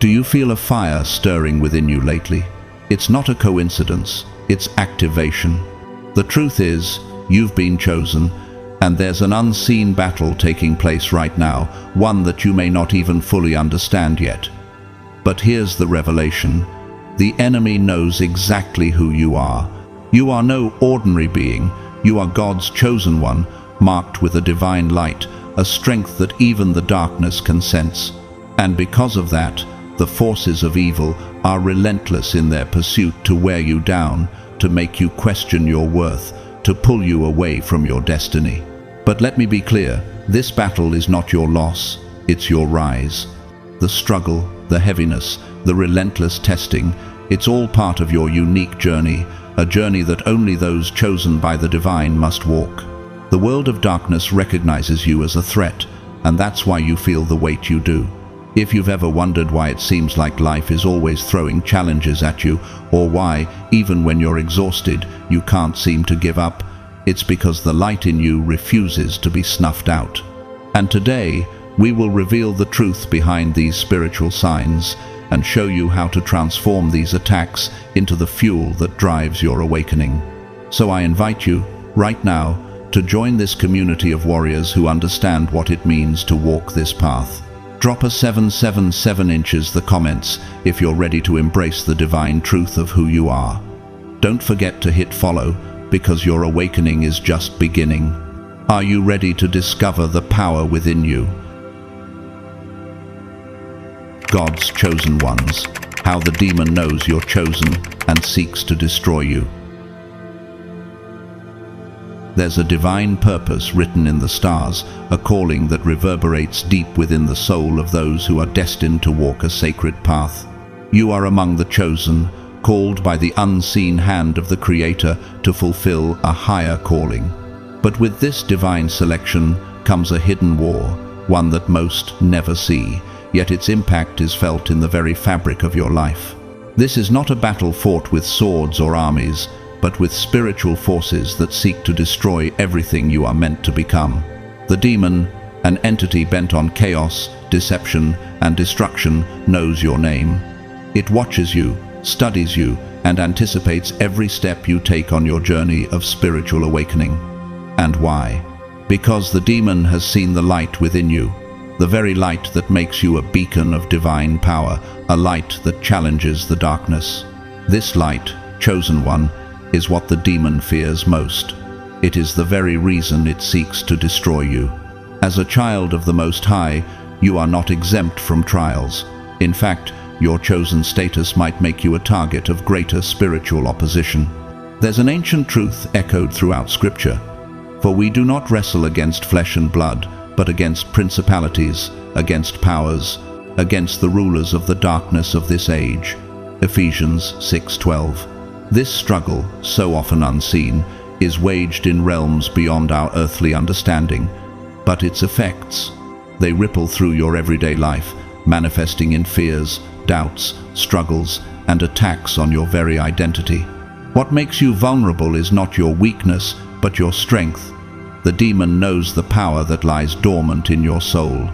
Do you feel a fire stirring within you lately? It's not a coincidence, it's activation. The truth is, you've been chosen, and there's an unseen battle taking place right now, one that you may not even fully understand yet. But here's the revelation. The enemy knows exactly who you are. You are no ordinary being. You are God's chosen one, marked with a divine light, a strength that even the darkness can sense. And because of that, the forces of evil are relentless in their pursuit to wear you down, to make you question your worth, to pull you away from your destiny. But let me be clear, this battle is not your loss, it's your rise. The struggle, the heaviness, the relentless testing, it's all part of your unique journey, a journey that only those chosen by the divine must walk. The world of darkness recognizes you as a threat, and that's why you feel the weight you do. If you've ever wondered why it seems like life is always throwing challenges at you, or why, even when you're exhausted, you can't seem to give up, it's because the light in you refuses to be snuffed out. And today, we will reveal the truth behind these spiritual signs and show you how to transform these attacks into the fuel that drives your awakening. So I invite you, right now, to join this community of warriors who understand what it means to walk this path. Drop a 777 inches the comments if you're ready to embrace the divine truth of who you are. Don't forget to hit follow, because your awakening is just beginning. Are you ready to discover the power within you? God's chosen ones, how the demon knows you're chosen and seeks to destroy you. There's a divine purpose written in the stars, a calling that reverberates deep within the soul of those who are destined to walk a sacred path. You are among the chosen, called by the unseen hand of the Creator to fulfill a higher calling. But with this divine selection comes a hidden war, one that most never see, yet its impact is felt in the very fabric of your life. This is not a battle fought with swords or armies, but with spiritual forces that seek to destroy everything you are meant to become. The demon, an entity bent on chaos, deception, and destruction, knows your name. It watches you, studies you, and anticipates every step you take on your journey of spiritual awakening. And why? Because the demon has seen the light within you, the very light that makes you a beacon of divine power, a light that challenges the darkness. This light, chosen one, is what the demon fears most. It is the very reason it seeks to destroy you. As a child of the Most High, you are not exempt from trials. In fact, your chosen status might make you a target of greater spiritual opposition. There's an ancient truth echoed throughout Scripture. For we do not wrestle against flesh and blood, but against principalities, against powers, against the rulers of the darkness of this age. Ephesians 6:12. This struggle, so often unseen, is waged in realms beyond our earthly understanding, but its effects, they ripple through your everyday life, manifesting in fears, doubts, struggles, and attacks on your very identity. What makes you vulnerable is not your weakness, but your strength. The demon knows the power that lies dormant in your soul.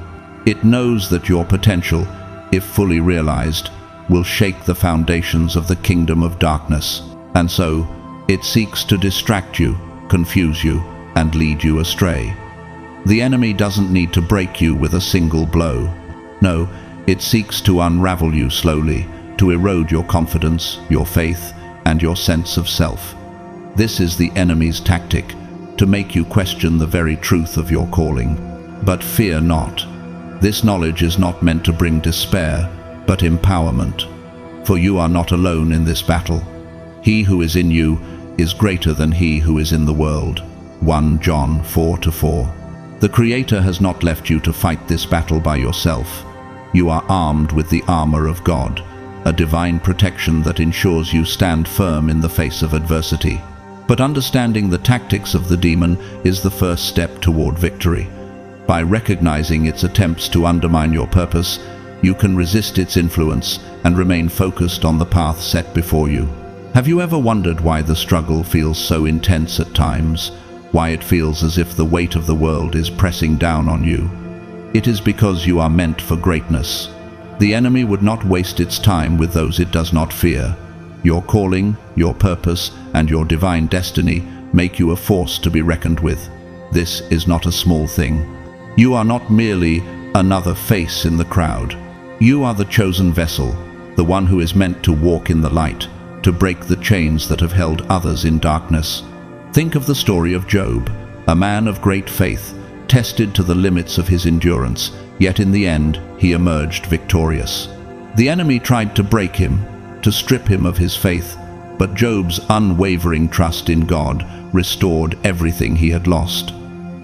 It knows that your potential, if fully realized, will shake the foundations of the kingdom of darkness, and so it seeks to distract you, confuse you, and lead you astray. The enemy doesn't need to break you with a single blow. No, it seeks to unravel you slowly, to erode your confidence, your faith, and your sense of self. This is the enemy's tactic, to make you question the very truth of your calling. But fear not. This knowledge is not meant to bring despair, but empowerment. For you are not alone in this battle. He who is in you is greater than he who is in the world. 1 John 4:4. The Creator has not left you to fight this battle by yourself. You are armed with the armor of God, a divine protection that ensures you stand firm in the face of adversity. But understanding the tactics of the demon is the first step toward victory. By recognizing its attempts to undermine your purpose, you can resist its influence and remain focused on the path set before you. Have you ever wondered why the struggle feels so intense at times? Why it feels as if the weight of the world is pressing down on you? It is because you are meant for greatness. The enemy would not waste its time with those it does not fear. Your calling, your purpose, and your divine destiny make you a force to be reckoned with. This is not a small thing. You are not merely another face in the crowd. You are the chosen vessel, the one who is meant to walk in the light, to break the chains that have held others in darkness. Think of the story of Job, a man of great faith, tested to the limits of his endurance, yet in the end he emerged victorious. The enemy tried to break him, to strip him of his faith, but Job's unwavering trust in God restored everything he had lost.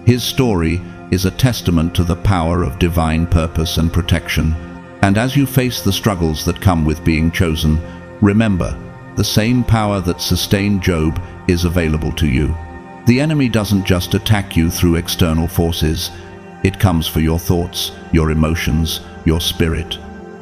His story is a testament to the power of divine purpose and protection. And as you face the struggles that come with being chosen, remember, the same power that sustained Job is available to you. The enemy doesn't just attack you through external forces. It comes for your thoughts, your emotions, your spirit.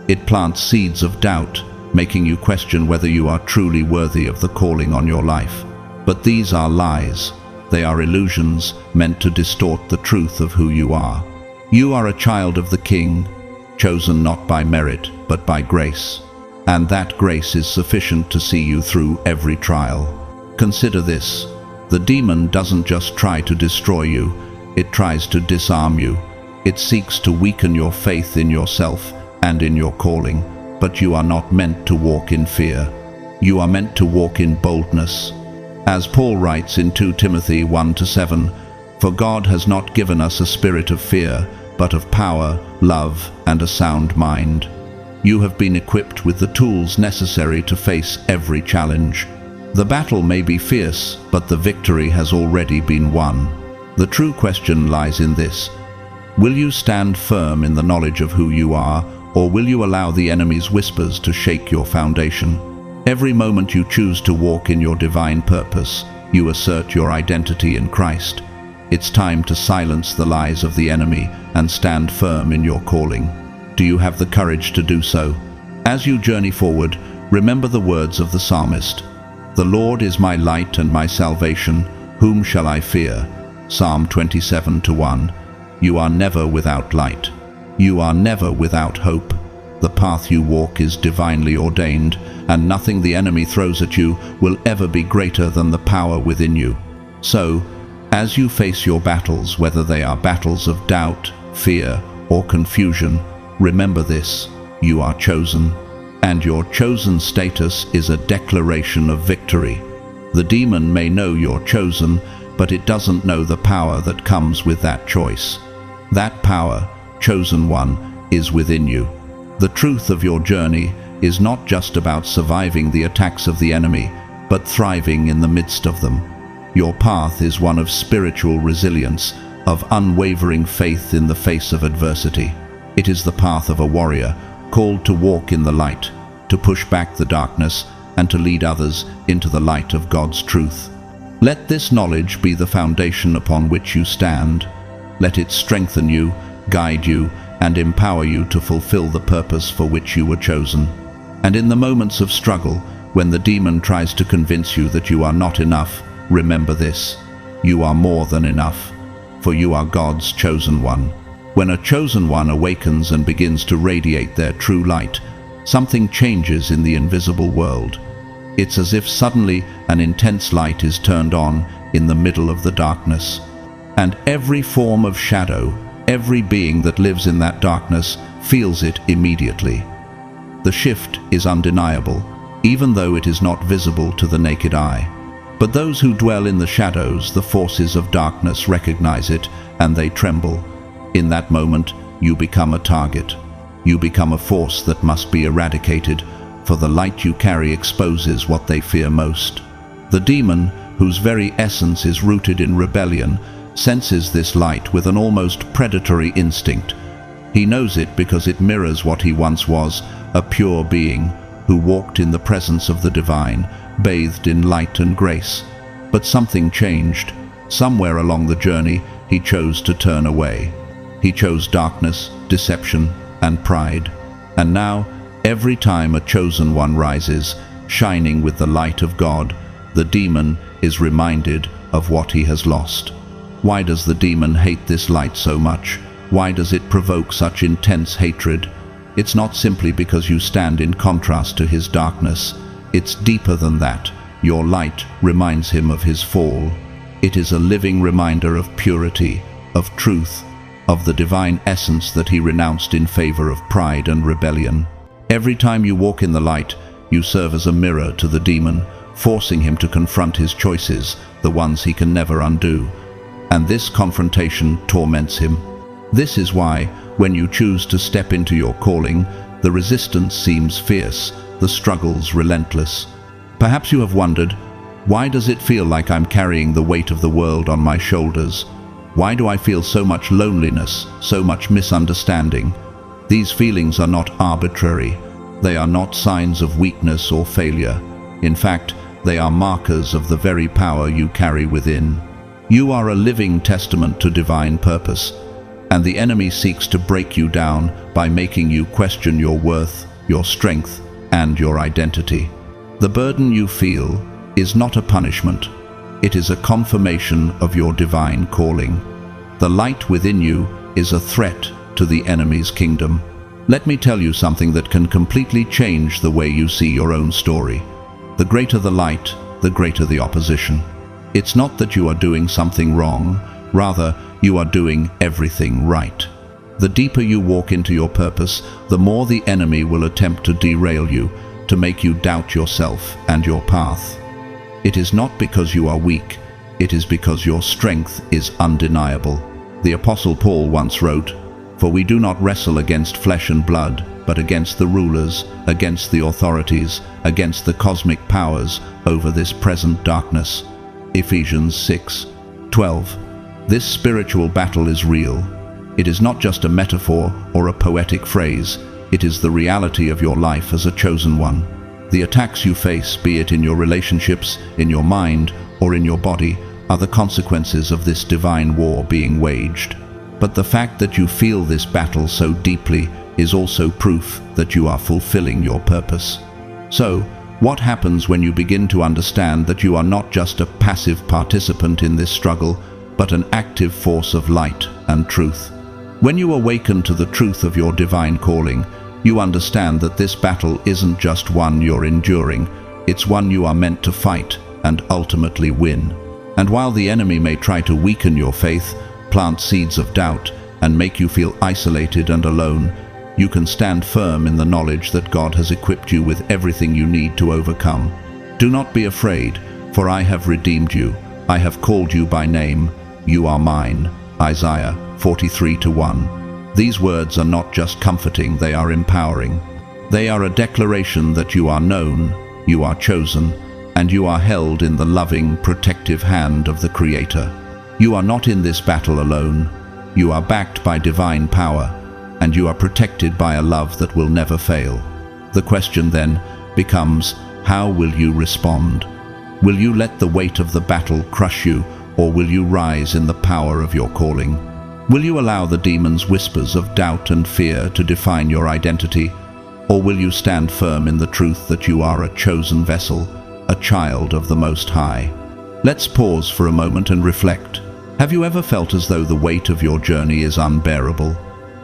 It plants seeds of doubt, making you question whether you are truly worthy of the calling on your life. But these are lies. They are illusions meant to distort the truth of who you are. You are a child of the King, chosen not by merit, but by grace. And that grace is sufficient to see you through every trial. Consider this. The demon doesn't just try to destroy you, it tries to disarm you. It seeks to weaken your faith in yourself and in your calling. But you are not meant to walk in fear. You are meant to walk in boldness. As Paul writes in 2 Timothy 1-7, "For God has not given us a spirit of fear, but of power, love, and a sound mind." You have been equipped with the tools necessary to face every challenge. The battle may be fierce, but the victory has already been won. The true question lies in this: will you stand firm in the knowledge of who you are, or will you allow the enemy's whispers to shake your foundation? Every moment you choose to walk in your divine purpose, you assert your identity in Christ. It's time to silence the lies of the enemy and stand firm in your calling. Do you have the courage to do so? As you journey forward, remember the words of the psalmist. "The Lord is my light and my salvation, whom shall I fear?" Psalm 27:1. You are never without light. You are never without hope. The path you walk is divinely ordained, and nothing the enemy throws at you will ever be greater than the power within you. So, as you face your battles, whether they are battles of doubt, fear, or confusion, remember this: you are chosen. And your chosen status is a declaration of victory. The demon may know you're chosen, but it doesn't know the power that comes with that choice. That power, chosen one, is within you. The truth of your journey is not just about surviving the attacks of the enemy, but thriving in the midst of them. Your path is one of spiritual resilience, of unwavering faith in the face of adversity. It is the path of a warrior, called to walk in the light, to push back the darkness, and to lead others into the light of God's truth. Let this knowledge be the foundation upon which you stand. Let it strengthen you, guide you, and empower you to fulfill the purpose for which you were chosen. And in the moments of struggle, when the demon tries to convince you that you are not enough, remember this: you are more than enough, for you are God's chosen one. When a chosen one awakens and begins to radiate their true light, something changes in the invisible world. It's as if suddenly an intense light is turned on in the middle of the darkness. And every form of shadow, every being that lives in that darkness, feels it immediately. The shift is undeniable, even though it is not visible to the naked eye. But those who dwell in the shadows, the forces of darkness, recognize it, and they tremble. In that moment, you become a target. You become a force that must be eradicated, for the light you carry exposes what they fear most. The demon, whose very essence is rooted in rebellion, senses this light with an almost predatory instinct. He knows it because it mirrors what he once was, a pure being who walked in the presence of the divine, bathed in light and grace. But something changed. Somewhere along the journey, he chose to turn away. He chose darkness, deception, and pride. And now, every time a chosen one rises, shining with the light of God, the demon is reminded of what he has lost. Why does the demon hate this light so much? Why does it provoke such intense hatred? It's not simply because you stand in contrast to his darkness. It's deeper than that. Your light reminds him of his fall. It is a living reminder of purity, of truth, of the divine essence that he renounced in favor of pride and rebellion. Every time you walk in the light, you serve as a mirror to the demon, forcing him to confront his choices, the ones he can never undo. And this confrontation torments him. This is why, when you choose to step into your calling, the resistance seems fierce, the struggles relentless. Perhaps you have wondered, why does it feel like I'm carrying the weight of the world on my shoulders? Why do I feel so much loneliness, so much misunderstanding? These feelings are not arbitrary. They are not signs of weakness or failure. In fact, they are markers of the very power you carry within. You are a living testament to divine purpose, and the enemy seeks to break you down by making you question your worth, your strength, and your identity. The burden you feel is not a punishment. It is a confirmation of your divine calling. The light within you is a threat to the enemy's kingdom. Let me tell you something that can completely change the way you see your own story. The greater the light, the greater the opposition. It's not that you are doing something wrong, rather, you are doing everything right. The deeper you walk into your purpose, the more the enemy will attempt to derail you, to make you doubt yourself and your path. It is not because you are weak, it is because your strength is undeniable. The Apostle Paul once wrote, "For we do not wrestle against flesh and blood, but against the rulers, against the authorities, against the cosmic powers over this present darkness." Ephesians 6:12. This spiritual battle is real. It is not just a metaphor or a poetic phrase. It is the reality of your life as a chosen one. The attacks you face, be it in your relationships, in your mind, or in your body, are the consequences of this divine war being waged. But the fact that you feel this battle so deeply is also proof that you are fulfilling your purpose. So, what happens when you begin to understand that you are not just a passive participant in this struggle, but an active force of light and truth? When you awaken to the truth of your divine calling, you understand that this battle isn't just one you're enduring, it's one you are meant to fight and ultimately win. And while the enemy may try to weaken your faith, plant seeds of doubt, and make you feel isolated and alone, you can stand firm in the knowledge that God has equipped you with everything you need to overcome. Do not be afraid, for I have redeemed you. I have called you by name. You are mine. Isaiah 43:1. These words are not just comforting, they are empowering. They are a declaration that you are known, you are chosen, and you are held in the loving, protective hand of the Creator. You are not in this battle alone. You are backed by divine power, and you are protected by a love that will never fail. The question then becomes, how will you respond? Will you let the weight of the battle crush you, or will you rise in the power of your calling? Will you allow the demon's whispers of doubt and fear to define your identity, or will you stand firm in the truth that you are a chosen vessel, a child of the Most High? Let's pause for a moment and reflect. Have you ever felt as though the weight of your journey is unbearable?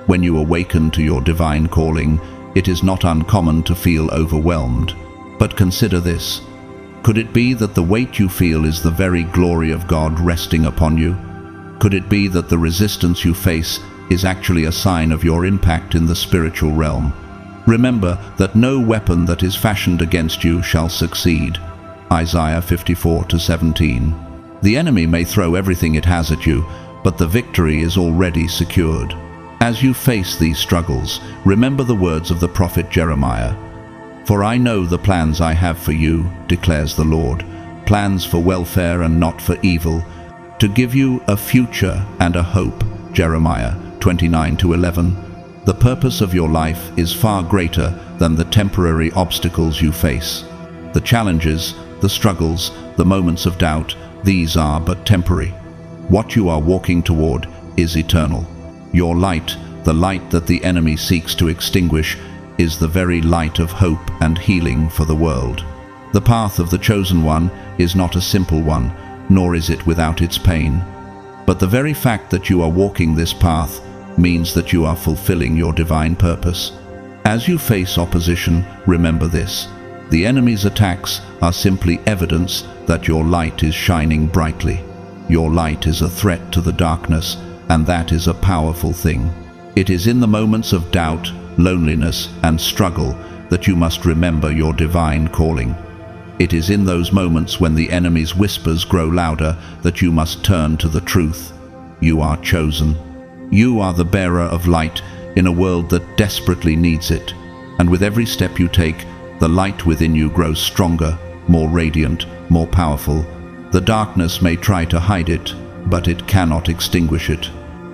When you awaken to your divine calling, it is not uncommon to feel overwhelmed. But consider this. Could it be that the weight you feel is the very glory of God resting upon you? Could it be that the resistance you face is actually a sign of your impact in the spiritual realm? Remember that no weapon that is fashioned against you shall succeed. Isaiah 54:17. The enemy may throw everything it has at you, but the victory is already secured. As you face these struggles, remember the words of the prophet Jeremiah. "For I know the plans I have for you, declares the Lord, plans for welfare and not for evil, to give you a future and a hope." Jeremiah 29:11. The purpose of your life is far greater than the temporary obstacles you face. The challenges, the struggles, the moments of doubt, these are but temporary. What you are walking toward is eternal. Your light, the light that the enemy seeks to extinguish, is the very light of hope and healing for the world. The path of the chosen one is not a simple one, nor is it without its pain. But the very fact that you are walking this path means that you are fulfilling your divine purpose. As you face opposition, remember this: the enemy's attacks are simply evidence that your light is shining brightly. Your light is a threat to the darkness, and that is a powerful thing. It is in the moments of doubt, loneliness, and struggle that you must remember your divine calling. It is in those moments when the enemy's whispers grow louder that you must turn to the truth. You are chosen. You are the bearer of light in a world that desperately needs it. And with every step you take, the light within you grows stronger, more radiant, more powerful. The darkness may try to hide it, but it cannot extinguish it.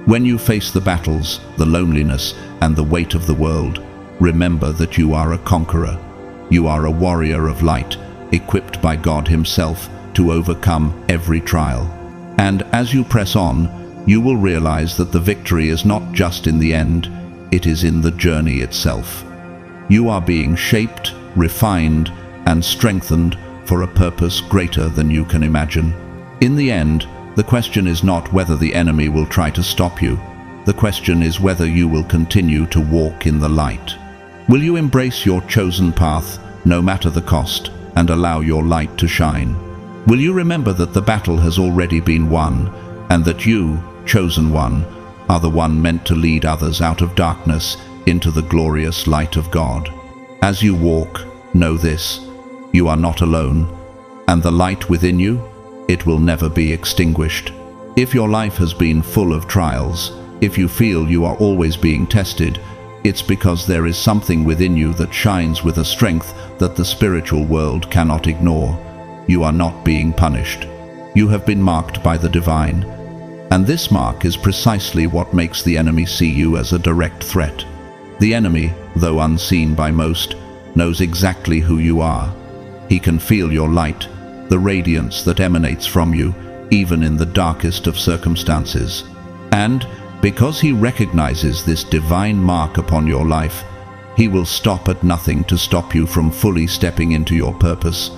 When you face the battles, the loneliness, and the weight of the world, remember that you are a conqueror. You are a warrior of light, equipped by God Himself to overcome every trial. And as you press on, you will realize that the victory is not just in the end, it is in the journey itself. You are being shaped, refined, and strengthened for a purpose greater than you can imagine. In the end, the question is not whether the enemy will try to stop you. The question is whether you will continue to walk in the light. Will you embrace your chosen path, no matter the cost, and allow your light to shine? Will you remember that the battle has already been won, and that you, chosen one, are the one meant to lead others out of darkness into the glorious light of God? As you walk, know this: you are not alone, and the light within you, it will never be extinguished. If your life has been full of trials, if you feel you are always being tested, it's because there is something within you that shines with a strength that the spiritual world cannot ignore. You are not being punished. You have been marked by the divine. And this mark is precisely what makes the enemy see you as a direct threat. The enemy, though unseen by most, knows exactly who you are. He can feel your light, the radiance that emanates from you, even in the darkest of circumstances. And because he recognizes this divine mark upon your life, he will stop at nothing to stop you from fully stepping into your purpose.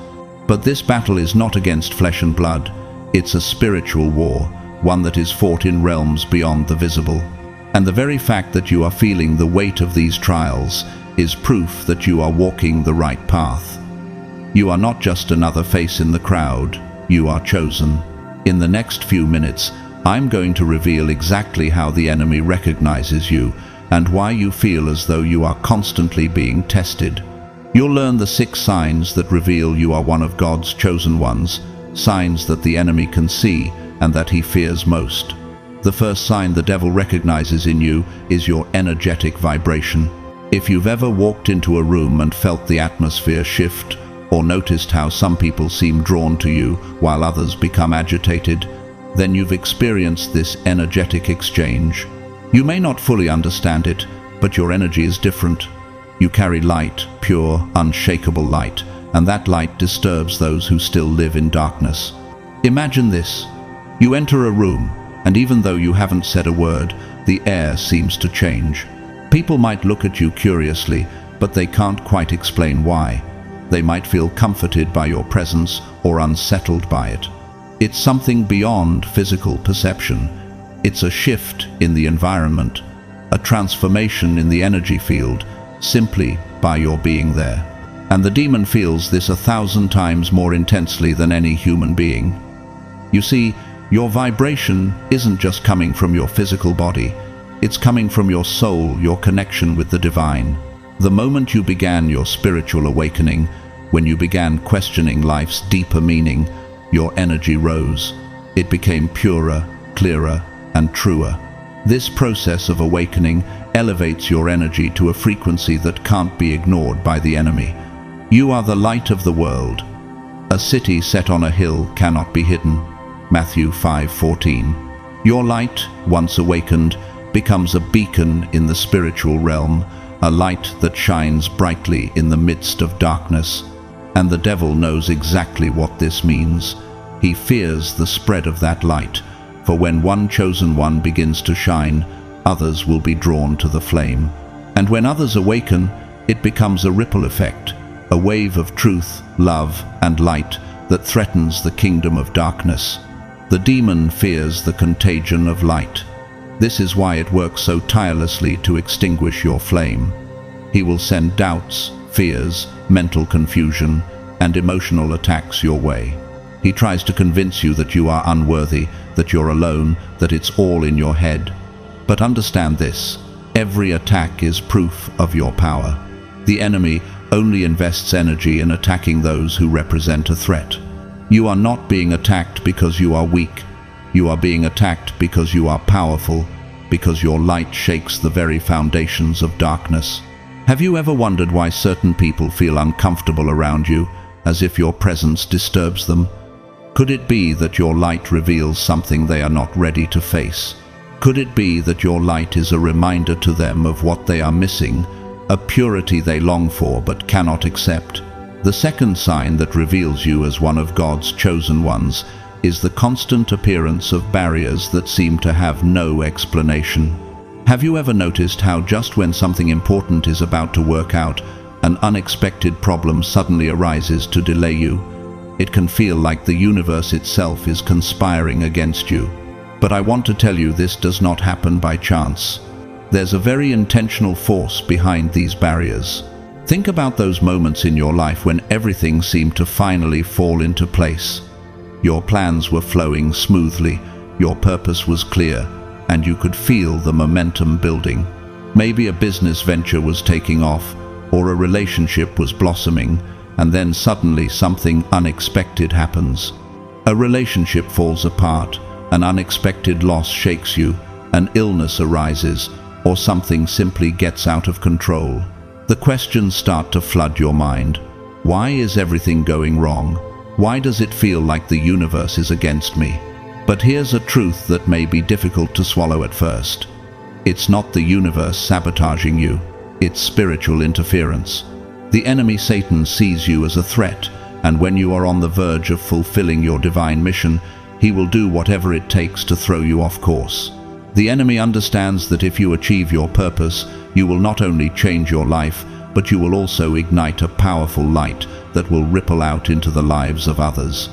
But this battle is not against flesh and blood. It's a spiritual war, one that is fought in realms beyond the visible. And the very fact that you are feeling the weight of these trials is proof that you are walking the right path. You are not just another face in the crowd, you are chosen. In the next few minutes, I'm going to reveal exactly how the enemy recognizes you and why you feel as though you are constantly being tested. You'll learn the 6 signs that reveal you are one of God's chosen ones, signs that the enemy can see and that he fears most. The first sign the devil recognizes in you is your energetic vibration. If you've ever walked into a room and felt the atmosphere shift, or noticed how some people seem drawn to you while others become agitated, then you've experienced this energetic exchange. You may not fully understand it, but your energy is different. You carry light, pure, unshakable light, and that light disturbs those who still live in darkness. Imagine this. You enter a room, and even though you haven't said a word, the air seems to change. People might look at you curiously, but they can't quite explain why. They might feel comforted by your presence or unsettled by it. It's something beyond physical perception. It's a shift in the environment, a transformation in the energy field, simply by your being there. And the demon feels this 1,000 times more intensely than any human being. You see, your vibration isn't just coming from your physical body, it's coming from your soul, your connection with the divine. The moment you began your spiritual awakening, when you began questioning life's deeper meaning, your energy rose. It became purer, clearer, and truer. This process of awakening elevates your energy to a frequency that can't be ignored by the enemy. You are the light of the world. A city set on a hill cannot be hidden. Matthew 5:14. Your light, once awakened, becomes a beacon in the spiritual realm, a light that shines brightly in the midst of darkness. And the devil knows exactly what this means. He fears the spread of that light, for when one chosen one begins to shine, others will be drawn to the flame. And when others awaken, it becomes a ripple effect, a wave of truth, love, and light that threatens the kingdom of darkness. The demon fears the contagion of light. This is why it works so tirelessly to extinguish your flame. He will send doubts, fears, mental confusion, and emotional attacks your way. He tries to convince you that you are unworthy, that you're alone, that it's all in your head. But understand this: every attack is proof of your power. The enemy only invests energy in attacking those who represent a threat. You are not being attacked because you are weak. You are being attacked because you are powerful, because your light shakes the very foundations of darkness. Have you ever wondered why certain people feel uncomfortable around you, as if your presence disturbs them? Could it be that your light reveals something they are not ready to face? Could it be that your light is a reminder to them of what they are missing, a purity they long for but cannot accept? The second sign that reveals you as one of God's chosen ones is the constant appearance of barriers that seem to have no explanation. Have you ever noticed how just when something important is about to work out, an unexpected problem suddenly arises to delay you? It can feel like the universe itself is conspiring against you. But I want to tell you, this does not happen by chance. There's a very intentional force behind these barriers. Think about those moments in your life when everything seemed to finally fall into place. Your plans were flowing smoothly, your purpose was clear, and you could feel the momentum building. Maybe a business venture was taking off, or a relationship was blossoming, and then suddenly something unexpected happens. A relationship falls apart, an unexpected loss shakes you, an illness arises, or something simply gets out of control. The questions start to flood your mind. Why is everything going wrong? Why does it feel like the universe is against me? But here's a truth that may be difficult to swallow at first. It's not the universe sabotaging you, it's spiritual interference. The enemy Satan sees you as a threat, and when you are on the verge of fulfilling your divine mission, he will do whatever it takes to throw you off course. The enemy understands that if you achieve your purpose, you will not only change your life, but you will also ignite a powerful light that will ripple out into the lives of others.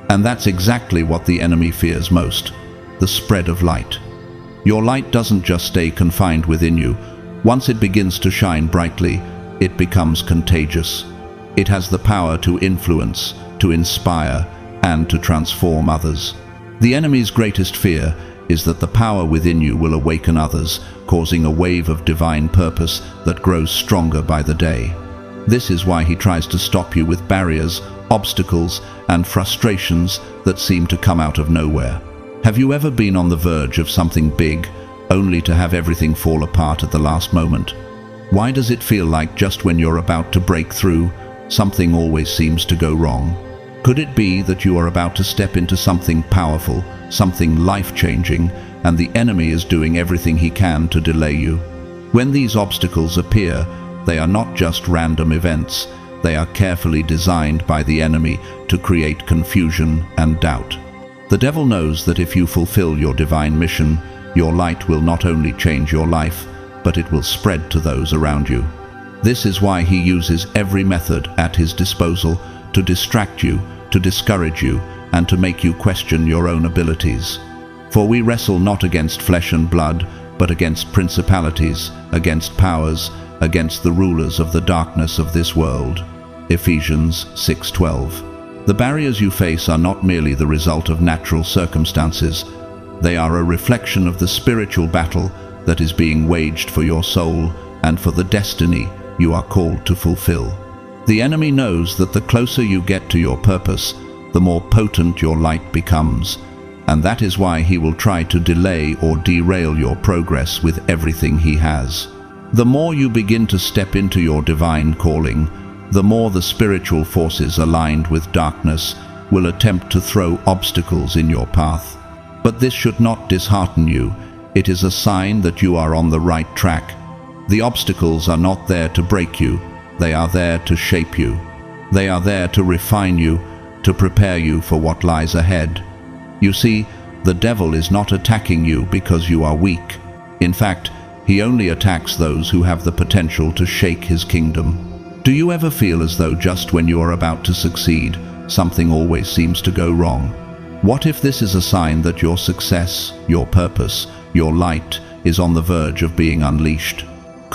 And that's exactly what the enemy fears most: the spread of light. Your light doesn't just stay confined within you. Once it begins to shine brightly, it becomes contagious. It has the power to influence, to inspire, and to transform others. The enemy's greatest fear is that the power within you will awaken others, causing a wave of divine purpose that grows stronger by the day. This is why he tries to stop you with barriers, obstacles, and frustrations that seem to come out of nowhere. Have you ever been on the verge of something big, only to have everything fall apart at the last moment? Why does it feel like just when you're about to break through, something always seems to go wrong? Could it be that you are about to step into something powerful, something life-changing, and the enemy is doing everything he can to delay you? When these obstacles appear, they are not just random events. They are carefully designed by the enemy to create confusion and doubt. The devil knows that if you fulfill your divine mission, your light will not only change your life, but it will spread to those around you. This is why he uses every method at his disposal to distract you, to discourage you, and to make you question your own abilities. For we wrestle not against flesh and blood, but against principalities, against powers, against the rulers of the darkness of this world. Ephesians 6:12. The barriers you face are not merely the result of natural circumstances. They are a reflection of the spiritual battle that is being waged for your soul and for the destiny you are called to fulfill. The enemy knows that the closer you get to your purpose, the more potent your light becomes, and that is why he will try to delay or derail your progress with everything he has. The more you begin to step into your divine calling, the more the spiritual forces aligned with darkness will attempt to throw obstacles in your path. But this should not dishearten you. It is a sign that you are on the right track. The obstacles are not there to break you. They are there to shape you. They are there to refine you, to prepare you for what lies ahead. You see, the devil is not attacking you because you are weak. In fact, he only attacks those who have the potential to shake his kingdom. Do you ever feel as though just when you are about to succeed, something always seems to go wrong? What if this is a sign that your success, your purpose, your light is on the verge of being unleashed?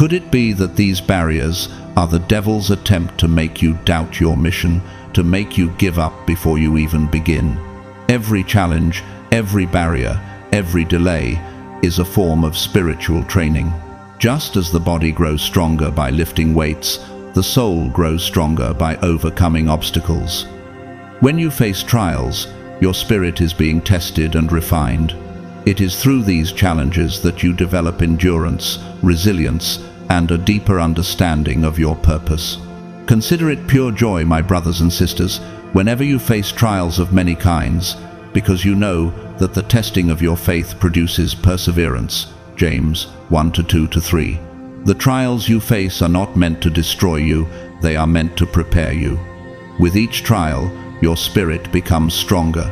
Could it be that these barriers are the devil's attempt to make you doubt your mission, to make you give up before you even begin? Every challenge, every barrier, every delay is a form of spiritual training. Just as the body grows stronger by lifting weights, the soul grows stronger by overcoming obstacles. When you face trials, your spirit is being tested and refined. It is through these challenges that you develop endurance, resilience, and a deeper understanding of your purpose. Consider it pure joy, my brothers and sisters, whenever you face trials of many kinds, because you know that the testing of your faith produces perseverance. James 1:2-3. The trials you face are not meant to destroy you, they are meant to prepare you. With each trial, your spirit becomes stronger.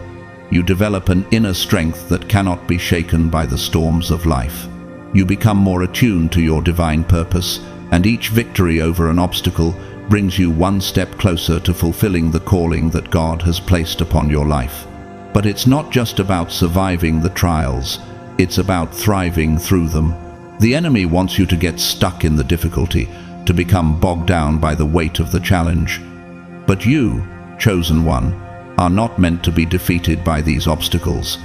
You develop an inner strength that cannot be shaken by the storms of life. You become more attuned to your divine purpose, and each victory over an obstacle brings you one step closer to fulfilling the calling that God has placed upon your life. But it's not just about surviving the trials, it's about thriving through them. The enemy wants you to get stuck in the difficulty, to become bogged down by the weight of the challenge. But you, chosen one, are not meant to be defeated by these obstacles.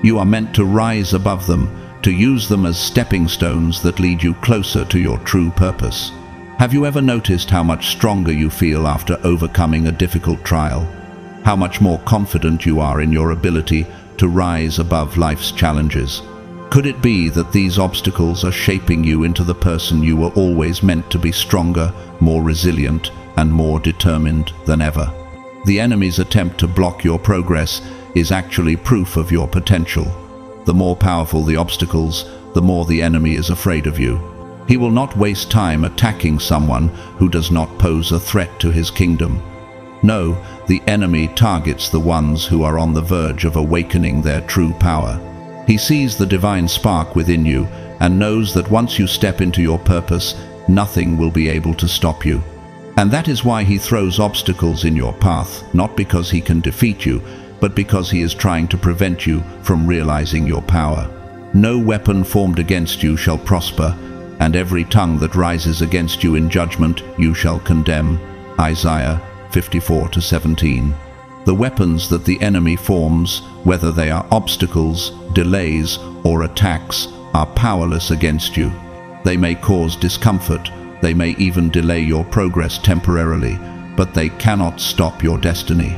You are meant to rise above them, to use them as stepping stones that lead you closer to your true purpose. Have you ever noticed how much stronger you feel after overcoming a difficult trial? How much more confident you are in your ability to rise above life's challenges? Could it be that these obstacles are shaping you into the person you were always meant to be, stronger, more resilient, and more determined than ever? The enemy's attempt to block your progress is actually proof of your potential. The more powerful the obstacles, the more the enemy is afraid of you. He will not waste time attacking someone who does not pose a threat to his kingdom. No, the enemy targets the ones who are on the verge of awakening their true power. He sees the divine spark within you and knows that once you step into your purpose, nothing will be able to stop you. And that is why he throws obstacles in your path, not because he can defeat you, but because he is trying to prevent you from realizing your power. No weapon formed against you shall prosper, and every tongue that rises against you in judgment you shall condemn. Isaiah 54-17. The weapons that the enemy forms, whether they are obstacles, delays, or attacks, are powerless against you. They may cause discomfort, they may even delay your progress temporarily, but they cannot stop your destiny.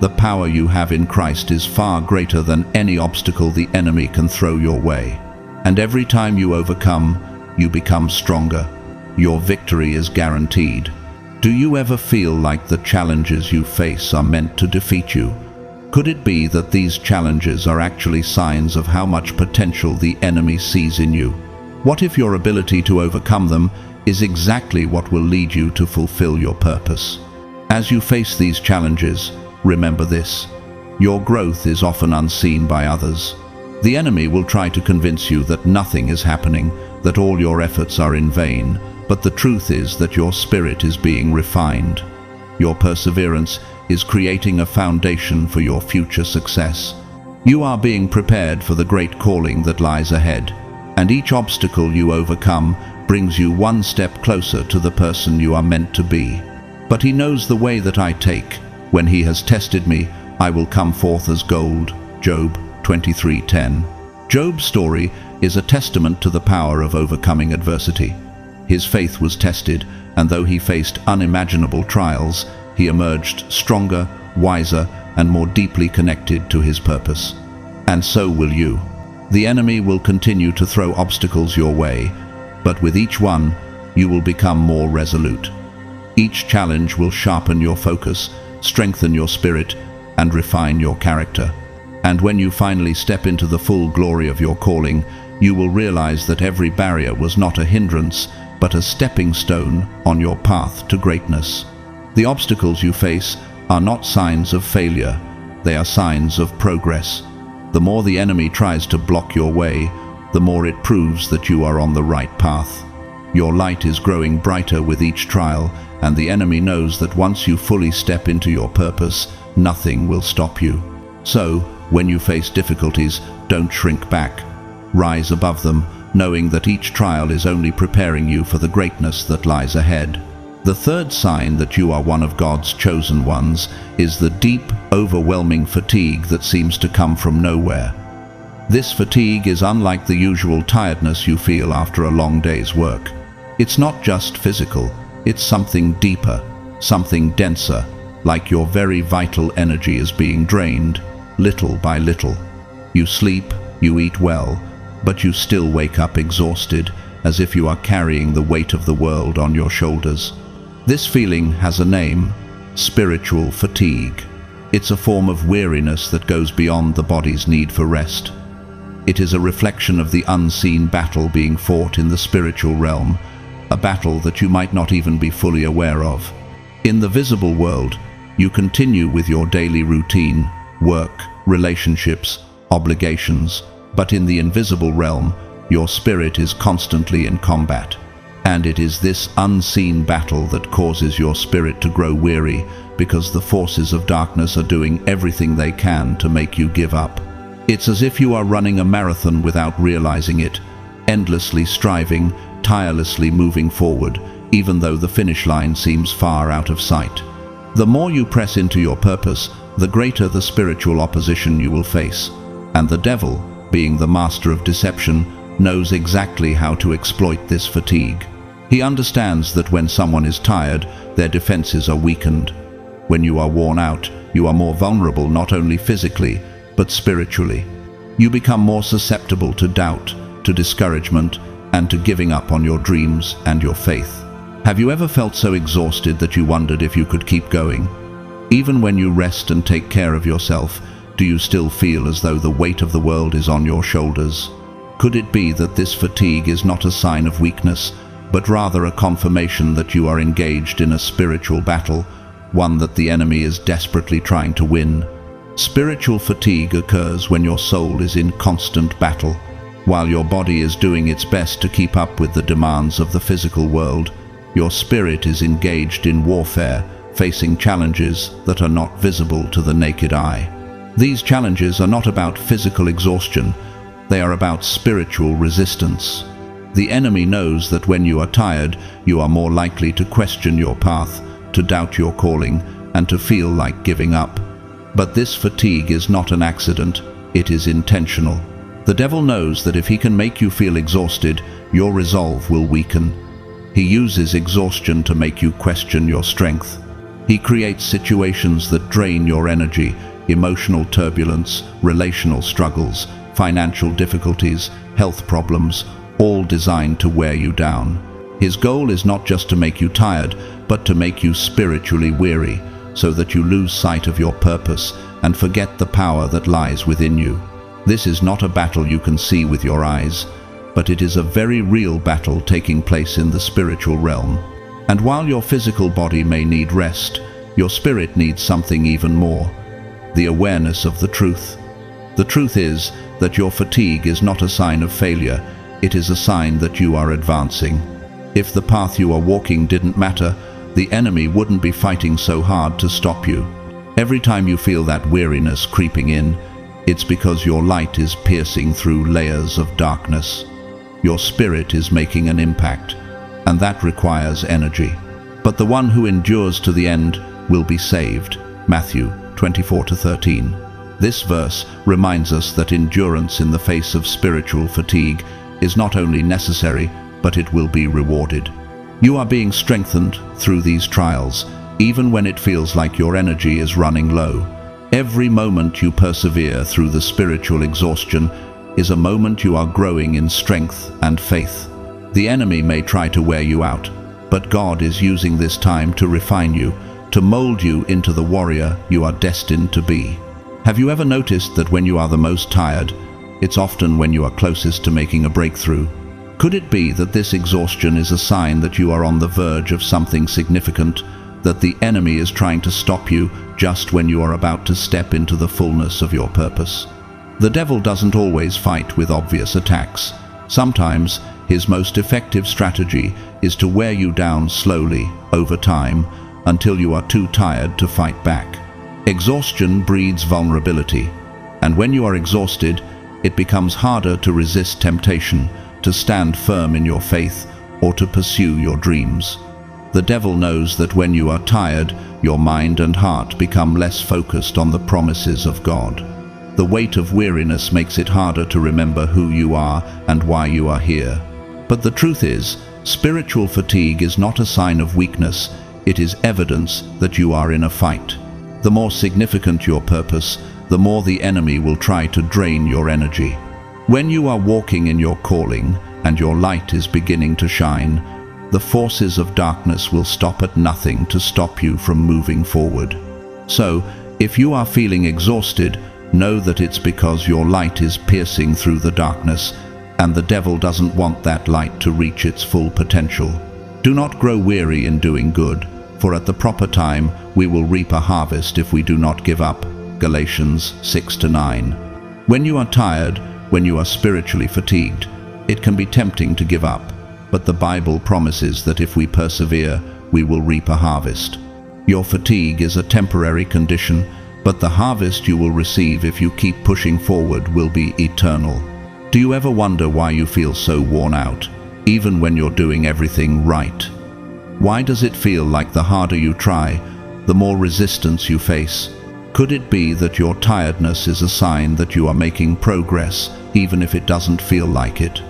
The power you have in Christ is far greater than any obstacle the enemy can throw your way. And every time you overcome, you become stronger. Your victory is guaranteed. Do you ever feel like the challenges you face are meant to defeat you? Could it be that these challenges are actually signs of how much potential the enemy sees in you? What if your ability to overcome them is exactly what will lead you to fulfill your purpose? As you face these challenges, remember this: your growth is often unseen by others. The enemy will try to convince you that nothing is happening, that all your efforts are in vain, but the truth is that your spirit is being refined. Your perseverance is creating a foundation for your future success. You are being prepared for the great calling that lies ahead, and each obstacle you overcome brings you one step closer to the person you are meant to be. But he knows the way that I take. When he has tested me, I will come forth as gold. Job 23:10. Job's story is a testament to the power of overcoming adversity. His faith was tested, and though he faced unimaginable trials, he emerged stronger, wiser, and more deeply connected to his purpose. And so will you. The enemy will continue to throw obstacles your way, but with each one, you will become more resolute. Each challenge will sharpen your focus, strengthen your spirit, and refine your character. And when you finally step into the full glory of your calling, you will realize that every barrier was not a hindrance, but a stepping stone on your path to greatness. The obstacles you face are not signs of failure, they are signs of progress. The more the enemy tries to block your way, the more it proves that you are on the right path. Your light is growing brighter with each trial, and the enemy knows that once you fully step into your purpose, nothing will stop you. So, when you face difficulties, don't shrink back. Rise above them, knowing that each trial is only preparing you for the greatness that lies ahead. The third sign that you are one of God's chosen ones is the deep, overwhelming fatigue that seems to come from nowhere. This fatigue is unlike the usual tiredness you feel after a long day's work. It's not just physical, it's something deeper, something denser, like your very vital energy is being drained, little by little. You sleep, you eat well, but you still wake up exhausted, as if you are carrying the weight of the world on your shoulders. This feeling has a name: spiritual fatigue. It's a form of weariness that goes beyond the body's need for rest. It is a reflection of the unseen battle being fought in the spiritual realm, a battle that you might not even be fully aware of. In the visible world, you continue with your daily routine, work, relationships, obligations, but in the invisible realm, your spirit is constantly in combat. And it is this unseen battle that causes your spirit to grow weary, because the forces of darkness are doing everything they can to make you give up. It's as if you are running a marathon without realizing it, endlessly striving, tirelessly moving forward, even though the finish line seems far out of sight. The more you press into your purpose, the greater the spiritual opposition you will face. And the devil, being the master of deception, knows exactly how to exploit this fatigue. He understands that when someone is tired, their defenses are weakened. When you are worn out, you are more vulnerable not only physically, but spiritually. You become more susceptible to doubt, to discouragement, and to giving up on your dreams and your faith. Have you ever felt so exhausted that you wondered if you could keep going? Even when you rest and take care of yourself, do you still feel as though the weight of the world is on your shoulders? Could it be that this fatigue is not a sign of weakness, but rather a confirmation that you are engaged in a spiritual battle, one that the enemy is desperately trying to win? Spiritual fatigue occurs when your soul is in constant battle. While your body is doing its best to keep up with the demands of the physical world, your spirit is engaged in warfare, facing challenges that are not visible to the naked eye. These challenges are not about physical exhaustion, they are about spiritual resistance. The enemy knows that when you are tired, you are more likely to question your path, to doubt your calling, and to feel like giving up. But this fatigue is not an accident, it is intentional. The devil knows that if he can make you feel exhausted, your resolve will weaken. He uses exhaustion to make you question your strength. He creates situations that drain your energy, emotional turbulence, relational struggles, financial difficulties, health problems, all designed to wear you down. His goal is not just to make you tired, but to make you spiritually weary, so that you lose sight of your purpose and forget the power that lies within you. This is not a battle you can see with your eyes, but it is a very real battle taking place in the spiritual realm. And while your physical body may need rest, your spirit needs something even more: the awareness of the truth. The truth is that your fatigue is not a sign of failure, it is a sign that you are advancing. If the path you are walking didn't matter, the enemy wouldn't be fighting so hard to stop you. Every time you feel that weariness creeping in, it's because your light is piercing through layers of darkness. Your spirit is making an impact, and that requires energy. But the one who endures to the end will be saved. Matthew 24-13. This verse reminds us that endurance in the face of spiritual fatigue is not only necessary, but it will be rewarded. You are being strengthened through these trials, even when it feels like your energy is running low. Every moment you persevere through the spiritual exhaustion is a moment you are growing in strength and faith. The enemy may try to wear you out, but God is using this time to refine you, to mold you into the warrior you are destined to be. Have you ever noticed that when you are the most tired, it's often when you are closest to making a breakthrough? Could it be that this exhaustion is a sign that you are on the verge of something significant, that the enemy is trying to stop you just when you are about to step into the fullness of your purpose? The devil doesn't always fight with obvious attacks. Sometimes his most effective strategy is to wear you down slowly, over time, until you are too tired to fight back. Exhaustion breeds vulnerability, and when you are exhausted, it becomes harder to resist temptation, to stand firm in your faith, or to pursue your dreams. The devil knows that when you are tired, your mind and heart become less focused on the promises of God. The weight of weariness makes it harder to remember who you are and why you are here. But the truth is, spiritual fatigue is not a sign of weakness, it is evidence that you are in a fight. The more significant your purpose, the more the enemy will try to drain your energy. When you are walking in your calling and your light is beginning to shine, the forces of darkness will stop at nothing to stop you from moving forward. So, if you are feeling exhausted, know that it's because your light is piercing through the darkness, and the devil doesn't want that light to reach its full potential. Do not grow weary in doing good, for at the proper time we will reap a harvest if we do not give up. Galatians 6-9. When you are tired, when you are spiritually fatigued, it can be tempting to give up, but the Bible promises that if we persevere, we will reap a harvest. Your fatigue is a temporary condition, but the harvest you will receive if you keep pushing forward will be eternal. Do you ever wonder why you feel so worn out, even when you're doing everything right? Why does it feel like the harder you try, the more resistance you face? Could it be that your tiredness is a sign that you are making progress, even if it doesn't feel like it?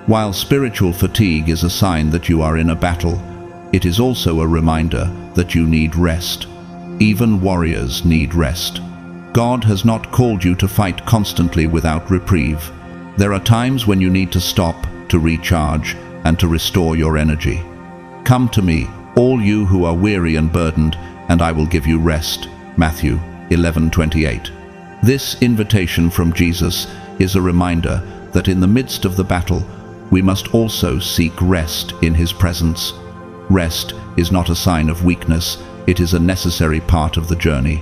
While spiritual fatigue is a sign that you are in a battle, it is also a reminder that you need rest. Even warriors need rest. God has not called you to fight constantly without reprieve. There are times when you need to stop, to recharge, and to restore your energy. Come to me, all you who are weary and burdened, and I will give you rest. Matthew 11:28. This invitation from Jesus is a reminder that in the midst of the battle, we must also seek rest in His presence. Rest is not a sign of weakness, it is a necessary part of the journey.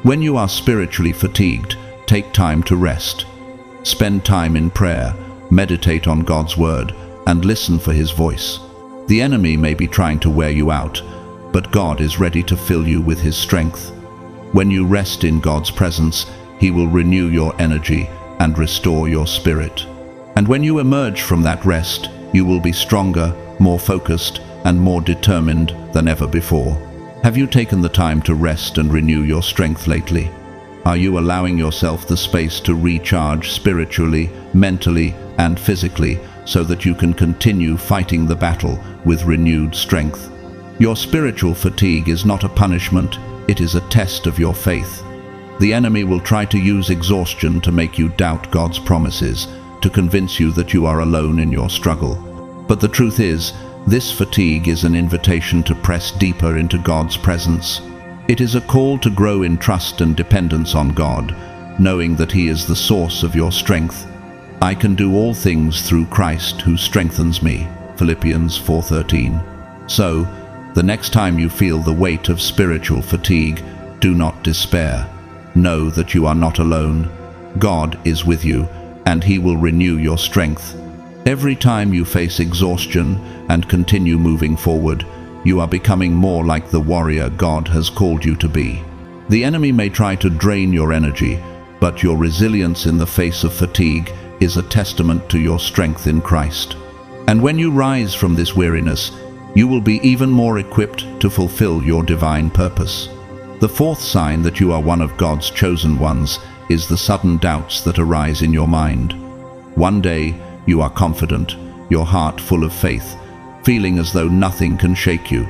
When you are spiritually fatigued, take time to rest. Spend time in prayer, meditate on God's word, and listen for His voice. The enemy may be trying to wear you out, but God is ready to fill you with His strength. When you rest in God's presence, He will renew your energy and restore your spirit. And when you emerge from that rest, you will be stronger, more focused, and more determined than ever before. Have you taken the time to rest and renew your strength lately? Are you allowing yourself the space to recharge spiritually, mentally, and physically so that you can continue fighting the battle with renewed strength? Your spiritual fatigue is not a punishment, it is a test of your faith. The enemy will try to use exhaustion to make you doubt God's promises, to convince you that you are alone in your struggle. But the truth is, this fatigue is an invitation to press deeper into God's presence. It is a call to grow in trust and dependence on God, knowing that He is the source of your strength. I can do all things through Christ who strengthens me. Philippians 4:13. So, the next time you feel the weight of spiritual fatigue, do not despair. Know that you are not alone. God is with you, and He will renew your strength. Every time you face exhaustion and continue moving forward, you are becoming more like the warrior God has called you to be. The enemy may try to drain your energy, but your resilience in the face of fatigue is a testament to your strength in Christ. And when you rise from this weariness, you will be even more equipped to fulfill your divine purpose. The fourth sign that you are one of God's chosen ones is the sudden doubts that arise in your mind. One day, you are confident, your heart full of faith, feeling as though nothing can shake you.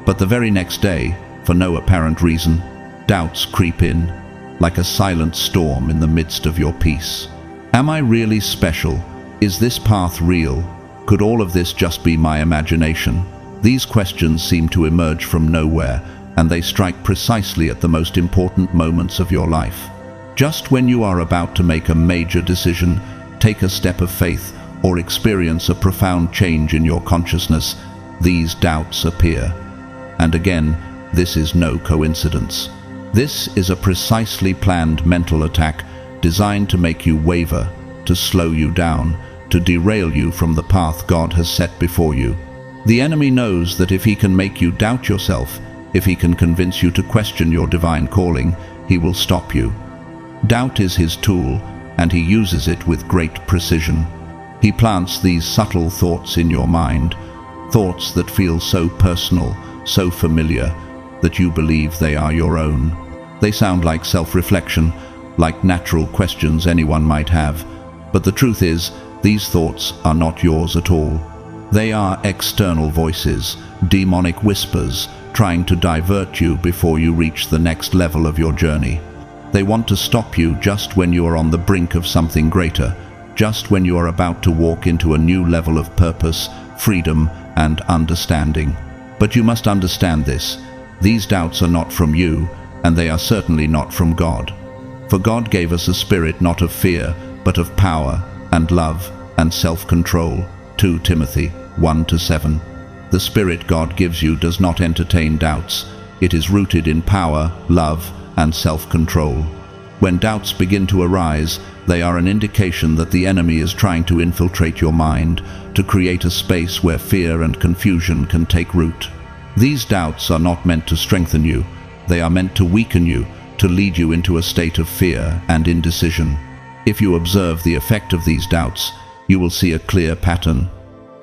But the very next day, for no apparent reason, doubts creep in, like a silent storm in the midst of your peace. Am I really special? Is this path real? Could all of this just be my imagination? These questions seem to emerge from nowhere, and they strike precisely at the most important moments of your life. Just when you are about to make a major decision, take a step of faith, or experience a profound change in your consciousness, these doubts appear. And again, this is no coincidence. This is a precisely planned mental attack designed to make you waver, to slow you down, to derail you from the path God has set before you. The enemy knows that if he can make you doubt yourself, if he can convince you to question your divine calling, he will stop you. Doubt is his tool, and he uses it with great precision. He plants these subtle thoughts in your mind, thoughts that feel so personal, so familiar, that you believe they are your own. They sound like self-reflection, like natural questions anyone might have, but the truth is, these thoughts are not yours at all. They are external voices, demonic whispers, trying to divert you before you reach the next level of your journey. They want to stop you just when you are on the brink of something greater, just when you are about to walk into a new level of purpose, freedom, and understanding. But you must understand this. These doubts are not from you, and they are certainly not from God. For God gave us a spirit not of fear, but of power, and love, and self-control. 2 Timothy 1-7. The spirit God gives you does not entertain doubts. It is rooted in power, love, and self-control. When doubts begin to arise, they are an indication that the enemy is trying to infiltrate your mind, to create a space where fear and confusion can take root. These doubts are not meant to strengthen you. They are meant to weaken you, to lead you into a state of fear and indecision. If you observe the effect of these doubts, you will see a clear pattern.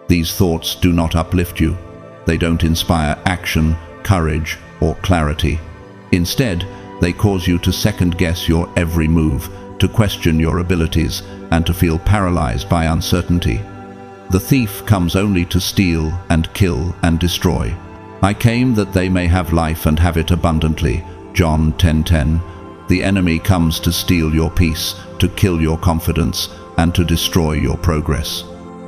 These thoughts do not uplift you. They don't inspire action, courage, or clarity. Instead, they cause you to second-guess your every move, to question your abilities, and to feel paralyzed by uncertainty. The thief comes only to steal and kill and destroy. I came that they may have life and have it abundantly. John 10:10. The enemy comes to steal your peace, to kill your confidence, and to destroy your progress.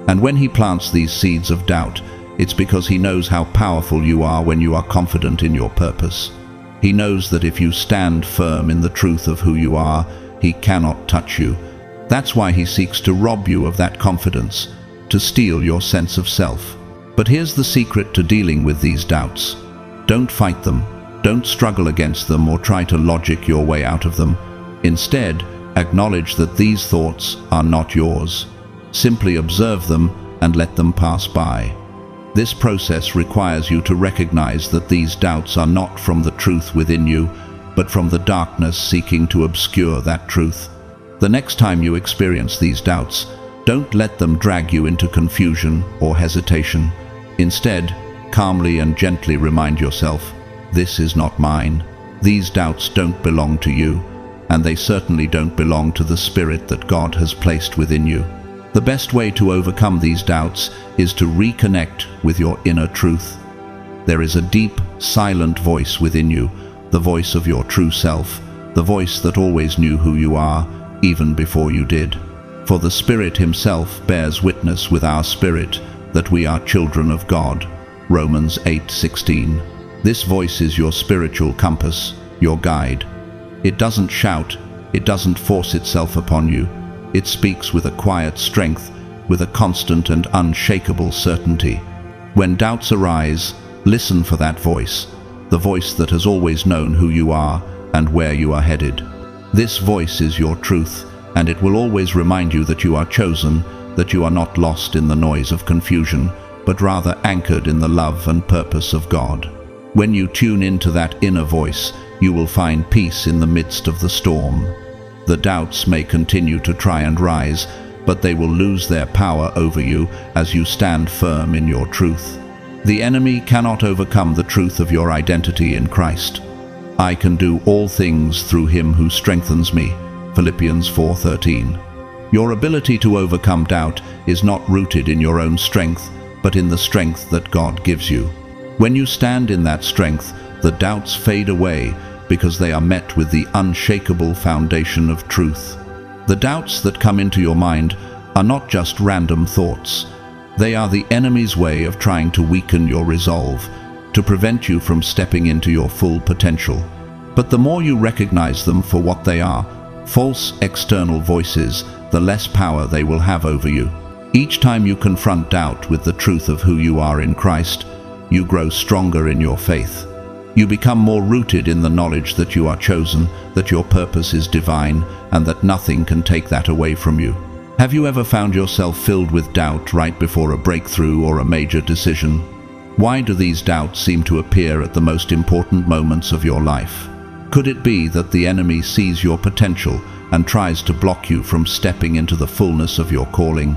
And when he plants these seeds of doubt, it's because he knows how powerful you are when you are confident in your purpose. He knows that if you stand firm in the truth of who you are, he cannot touch you. That's why he seeks to rob you of that confidence, to steal your sense of self. But here's the secret to dealing with these doubts. Don't fight them. Don't struggle against them or try to logic your way out of them. Instead, acknowledge that these thoughts are not yours. Simply observe them and let them pass by. This process requires you to recognize that these doubts are not from the truth within you, but from the darkness seeking to obscure that truth. The next time you experience these doubts, don't let them drag you into confusion or hesitation. Instead, calmly and gently remind yourself, this is not mine. These doubts don't belong to you, and they certainly don't belong to the spirit that God has placed within you. The best way to overcome these doubts is to reconnect with your inner truth. There is a deep, silent voice within you, the voice of your true self, the voice that always knew who you are, even before you did. For the Spirit himself bears witness with our spirit that we are children of God. Romans 8:16. This voice is your spiritual compass, your guide. It doesn't shout, it doesn't force itself upon you. It speaks with a quiet strength, with a constant and unshakable certainty. When doubts arise, listen for that voice, the voice that has always known who you are and where you are headed. This voice is your truth, and it will always remind you that you are chosen, that you are not lost in the noise of confusion, but rather anchored in the love and purpose of God. When you tune into that inner voice, you will find peace in the midst of the storm. The doubts may continue to try and rise, but they will lose their power over you as you stand firm in your truth. The enemy cannot overcome the truth of your identity in Christ. I can do all things through him who strengthens me. Philippians 4:13. Your ability to overcome doubt is not rooted in your own strength, but in the strength that God gives you. When you stand in that strength, the doubts fade away because they are met with the unshakable foundation of truth. The doubts that come into your mind are not just random thoughts. They are the enemy's way of trying to weaken your resolve, to prevent you from stepping into your full potential. But the more you recognize them for what they are, false external voices, the less power they will have over you. Each time you confront doubt with the truth of who you are in Christ, you grow stronger in your faith. You become more rooted in the knowledge that you are chosen, that your purpose is divine, and that nothing can take that away from you. Have you ever found yourself filled with doubt right before a breakthrough or a major decision? Why do these doubts seem to appear at the most important moments of your life? Could it be that the enemy sees your potential and tries to block you from stepping into the fullness of your calling?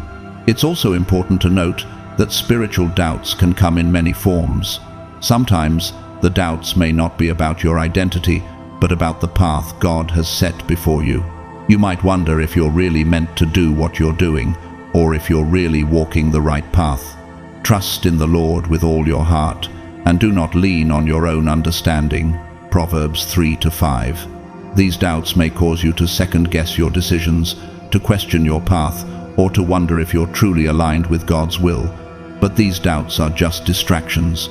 It's also important to note that spiritual doubts can come in many forms. Sometimes the doubts may not be about your identity, but about the path God has set before you. You might wonder if you're really meant to do what you're doing, or if you're really walking the right path. Trust in the Lord with all your heart, and do not lean on your own understanding. Proverbs 3-5. These doubts may cause you to second-guess your decisions, to question your path, or to wonder if you're truly aligned with God's will. But these doubts are just distractions.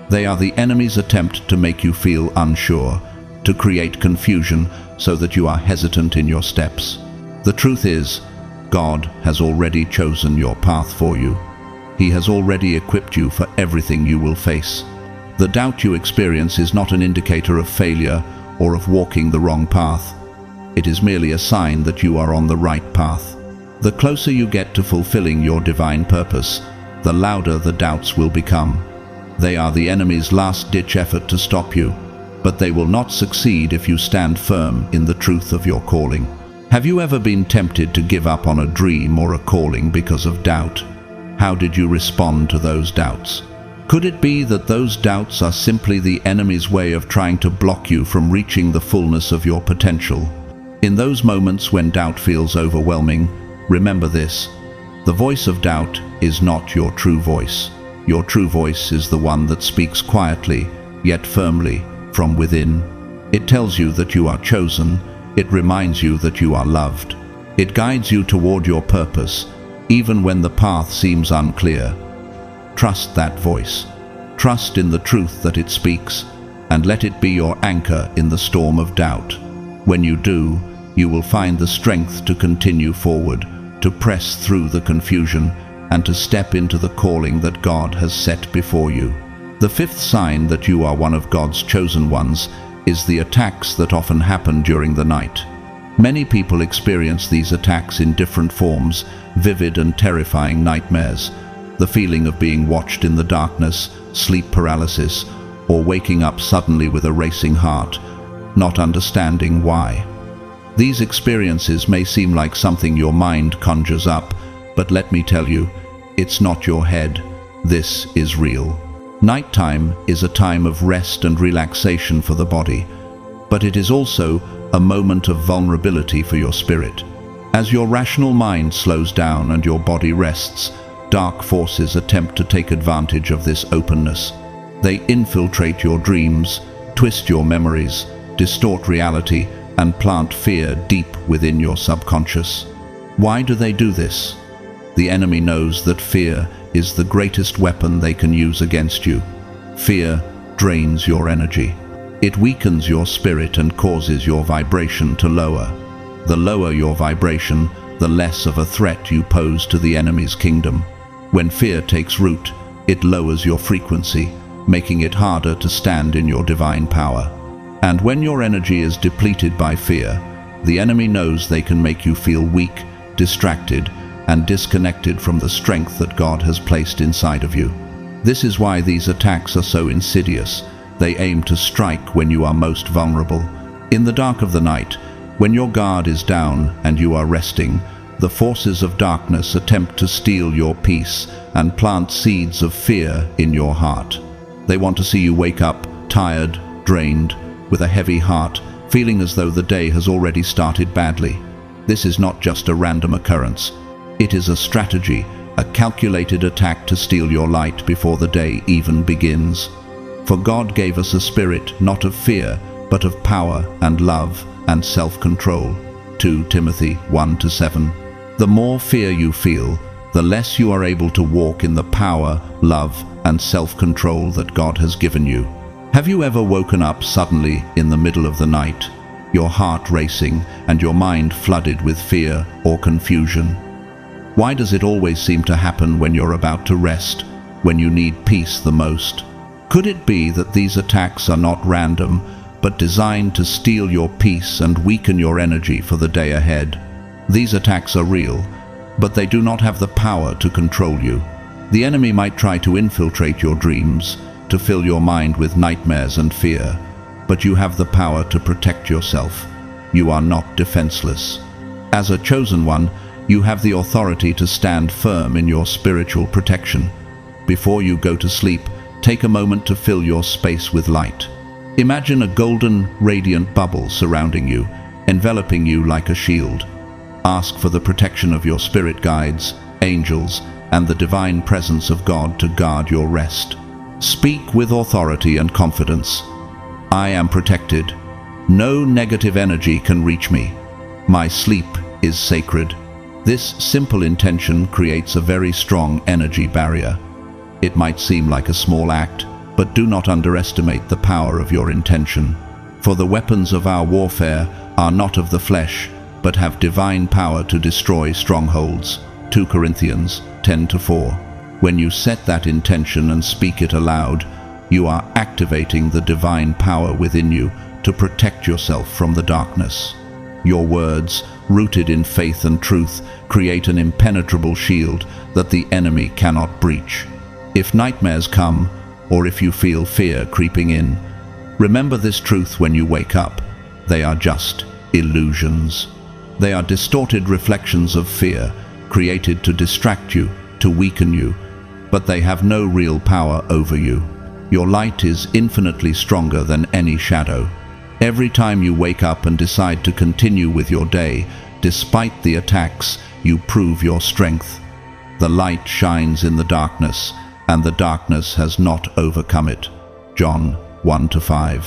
They are the enemy's attempt to make you feel unsure, to create confusion so that you are hesitant in your steps. The truth is, God has already chosen your path for you. He has already equipped you for everything you will face. The doubt you experience is not an indicator of failure or of walking the wrong path. It is merely a sign that you are on the right path. The closer you get to fulfilling your divine purpose, the louder the doubts will become. They are the enemy's last-ditch effort to stop you, but they will not succeed if you stand firm in the truth of your calling. Have you ever been tempted to give up on a dream or a calling because of doubt? How did you respond to those doubts? Could it be that those doubts are simply the enemy's way of trying to block you from reaching the fullness of your potential? In those moments when doubt feels overwhelming, remember this: the voice of doubt is not your true voice. Your true voice is the one that speaks quietly, yet firmly, from within. It tells you that you are chosen. It reminds you that you are loved. It guides you toward your purpose, even when the path seems unclear. Trust that voice. Trust in the truth that it speaks, and let it be your anchor in the storm of doubt. When you do, you will find the strength to continue forward, to press through the confusion, and to step into the calling that God has set before you. The fifth sign that you are one of God's chosen ones is the attacks that often happen during the night. Many people experience these attacks in different forms: vivid and terrifying nightmares, the feeling of being watched in the darkness, sleep paralysis, or waking up suddenly with a racing heart, not understanding why. These experiences may seem like something your mind conjures up, but let me tell you, it's not your head. This is real. Nighttime is a time of rest and relaxation for the body, but it is also a moment of vulnerability for your spirit. As your rational mind slows down and your body rests, dark forces attempt to take advantage of this openness. They infiltrate your dreams, twist your memories, distort reality, and plant fear deep within your subconscious. Why do they do this? The enemy knows that fear is the greatest weapon they can use against you. Fear drains your energy. It weakens your spirit and causes your vibration to lower. The lower your vibration, the less of a threat you pose to the enemy's kingdom. When fear takes root, it lowers your frequency, making it harder to stand in your divine power. And when your energy is depleted by fear, the enemy knows they can make you feel weak, distracted, and disconnected from the strength that God has placed inside of you. This is why these attacks are so insidious. They aim to strike when you are most vulnerable. In the dark of the night, when your guard is down and you are resting, the forces of darkness attempt to steal your peace and plant seeds of fear in your heart. They want to see you wake up tired, drained, with a heavy heart, feeling as though the day has already started badly. This is not just a random occurrence. It is a strategy, a calculated attack to steal your light before the day even begins. For God gave us a spirit not of fear, but of power and love and self-control. 2 Timothy 1-7. The more fear you feel, the less you are able to walk in the power, love, and self-control that God has given you. Have you ever woken up suddenly in the middle of the night, your heart racing and your mind flooded with fear or confusion? Why does it always seem to happen when you're about to rest, when you need peace the most? Could it be that these attacks are not random, but designed to steal your peace and weaken your energy for the day ahead? These attacks are real, but they do not have the power to control you. The enemy might try to infiltrate your dreams, to fill your mind with nightmares and fear, but you have the power to protect yourself. You are not defenseless. As a chosen one, You have the authority to stand firm in your spiritual protection. Before you go to sleep, take a moment to fill your space with light. Imagine a golden, radiant bubble surrounding you, enveloping you like a shield. Ask for the protection of your spirit guides, angels, and the divine presence of God to guard your rest. Speak with authority and confidence. I am protected. No negative energy can reach me. My sleep is sacred. This simple intention creates a very strong energy barrier. It might seem like a small act, but do not underestimate the power of your intention. For the weapons of our warfare are not of the flesh, but have divine power to destroy strongholds. 2 Corinthians 10:4. When you set that intention and speak it aloud, you are activating the divine power within you to protect yourself from the darkness. Your words, rooted in faith and truth, create an impenetrable shield that the enemy cannot breach. If nightmares come, or if you feel fear creeping in, remember this truth when you wake up. They are just illusions. They are distorted reflections of fear, created to distract you, to weaken you, but they have no real power over you. Your light is infinitely stronger than any shadow. Every time you wake up and decide to continue with your day, despite the attacks, you prove your strength. The light shines in the darkness, and the darkness has not overcome it. John 1-5.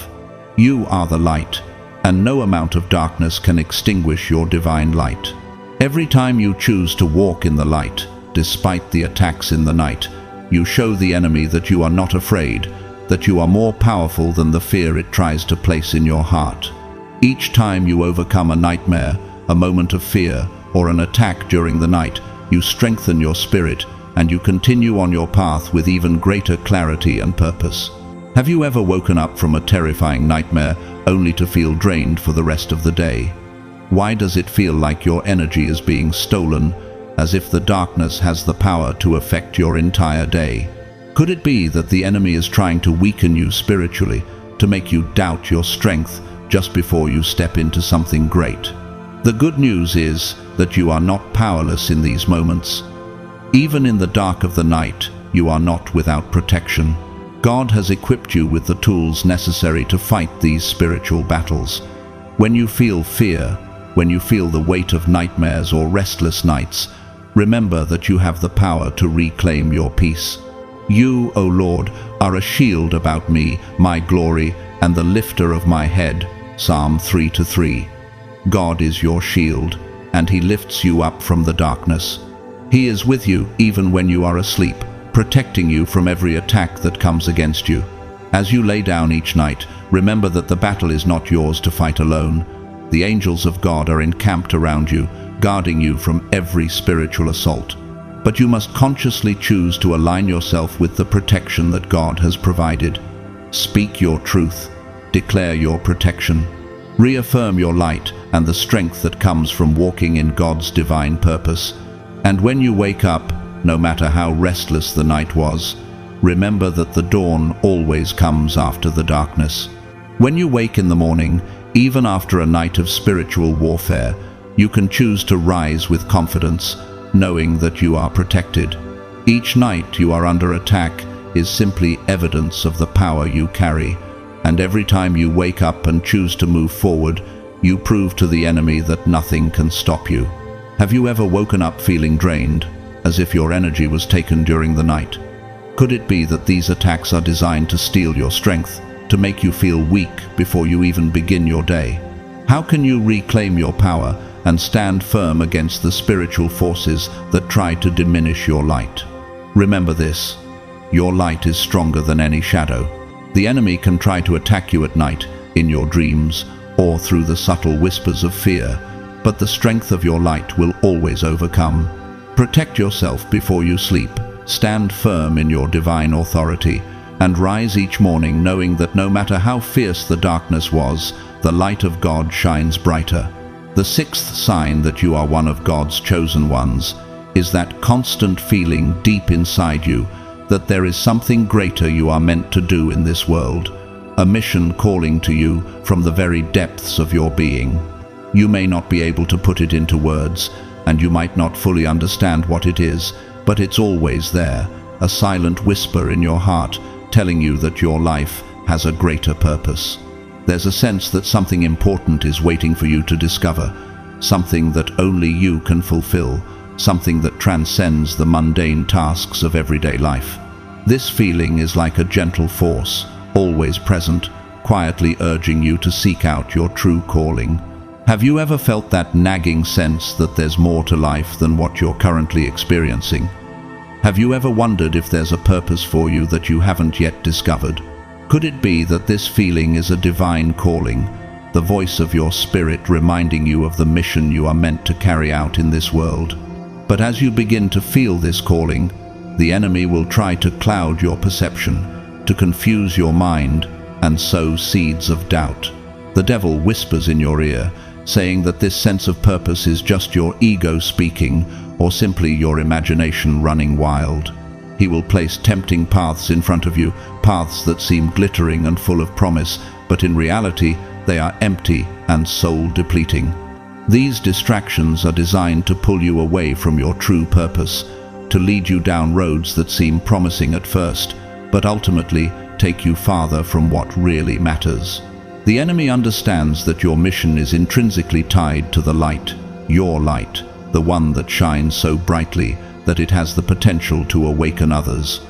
You are the light, and no amount of darkness can extinguish your divine light. Every time you choose to walk in the light, despite the attacks in the night, you show the enemy that you are not afraid, that you are more powerful than the fear it tries to place in your heart. Each time you overcome a nightmare, a moment of fear, or an attack during the night, you strengthen your spirit, and you continue on your path with even greater clarity and purpose. Have you ever woken up from a terrifying nightmare only to feel drained for the rest of the day? Why does it feel like your energy is being stolen, as if the darkness has the power to affect your entire day? Could it be that the enemy is trying to weaken you spiritually, to make you doubt your strength just before you step into something great? The good news is that you are not powerless in these moments. Even in the dark of the night, you are not without protection. God has equipped you with the tools necessary to fight these spiritual battles. When you feel fear, when you feel the weight of nightmares or restless nights, remember that you have the power to reclaim your peace. You, O Lord, are a shield about me, my glory, and the lifter of my head. Psalm 3-3. God is your shield, and He lifts you up from the darkness. He is with you even when you are asleep, protecting you from every attack that comes against you. As you lay down each night, remember that the battle is not yours to fight alone. The angels of God are encamped around you, guarding you from every spiritual assault. But you must consciously choose to align yourself with the protection that God has provided. Speak your truth, declare your protection, reaffirm your light and the strength that comes from walking in God's divine purpose. And when you wake up, no matter how restless the night was, remember that the dawn always comes after the darkness. When you wake in the morning, even after a night of spiritual warfare, you can choose to rise with confidence, knowing that you are protected. Each night you are under attack is simply evidence of the power you carry, and every time you wake up and choose to move forward, you prove to the enemy that nothing can stop you. Have you ever woken up feeling drained, as if your energy was taken during the night? Could it be that these attacks are designed to steal your strength, to make you feel weak before you even begin your day? How can you reclaim your power and stand firm against the spiritual forces that try to diminish your light? Remember this: your light is stronger than any shadow. The enemy can try to attack you at night, in your dreams, or through the subtle whispers of fear, but the strength of your light will always overcome. Protect yourself before you sleep, stand firm in your divine authority, and rise each morning knowing that no matter how fierce the darkness was, the light of God shines brighter. The sixth sign that you are one of God's chosen ones is that constant feeling deep inside you that there is something greater you are meant to do in this world, a mission calling to you from the very depths of your being. You may not be able to put it into words, and you might not fully understand what it is, but it's always there, a silent whisper in your heart telling you that your life has a greater purpose. There's a sense that something important is waiting for you to discover, something that only you can fulfill, something that transcends the mundane tasks of everyday life. This feeling is like a gentle force, always present, quietly urging you to seek out your true calling. Have you ever felt that nagging sense that there's more to life than what you're currently experiencing? Have you ever wondered if there's a purpose for you that you haven't yet discovered? Could it be that this feeling is a divine calling, the voice of your spirit reminding you of the mission you are meant to carry out in this world? But as you begin to feel this calling, the enemy will try to cloud your perception, to confuse your mind, and sow seeds of doubt. The devil whispers in your ear, saying that this sense of purpose is just your ego speaking, or simply your imagination running wild. He will place tempting paths in front of you, paths that seem glittering and full of promise, but in reality, they are empty and soul-depleting. These distractions are designed to pull you away from your true purpose, to lead you down roads that seem promising at first, but ultimately take you farther from what really matters. The enemy understands that your mission is intrinsically tied to the light, your light, the one that shines so brightly that it has the potential to awaken others.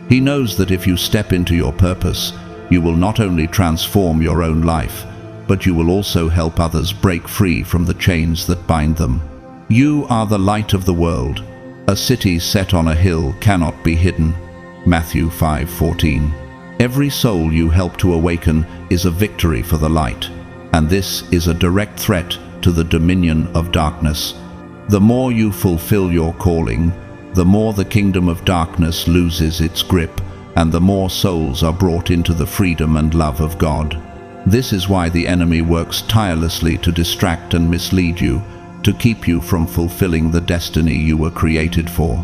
He knows that if you step into your purpose, you will not only transform your own life, but you will also help others break free from the chains that bind them. You are the light of the world. A city set on a hill cannot be hidden. Matthew 5:14. Every soul you help to awaken is a victory for the light, and this is a direct threat to the dominion of darkness. The more you fulfill your calling, the more the kingdom of darkness loses its grip, and the more souls are brought into the freedom and love of God. This is why the enemy works tirelessly to distract and mislead you, to keep you from fulfilling the destiny you were created for.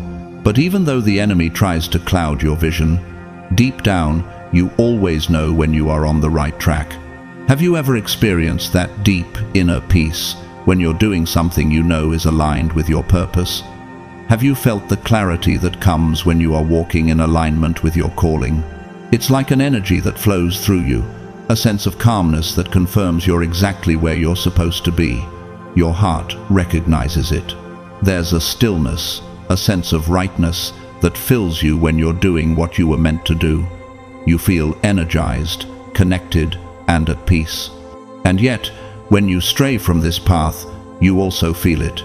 But even though the enemy tries to cloud your vision, deep down, you always know when you are on the right track. Have you ever experienced that deep inner peace when you're doing something you know is aligned with your purpose? Have you felt the clarity that comes when you are walking in alignment with your calling? It's like an energy that flows through you, a sense of calmness that confirms you're exactly where you're supposed to be. Your heart recognizes it. There's a stillness, a sense of rightness that fills you when you're doing what you were meant to do. You feel energized, connected, and at peace. And yet, when you stray from this path, you also feel it.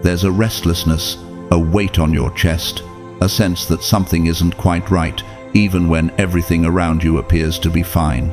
There's a restlessness, a weight on your chest, a sense that something isn't quite right, even when everything around you appears to be fine.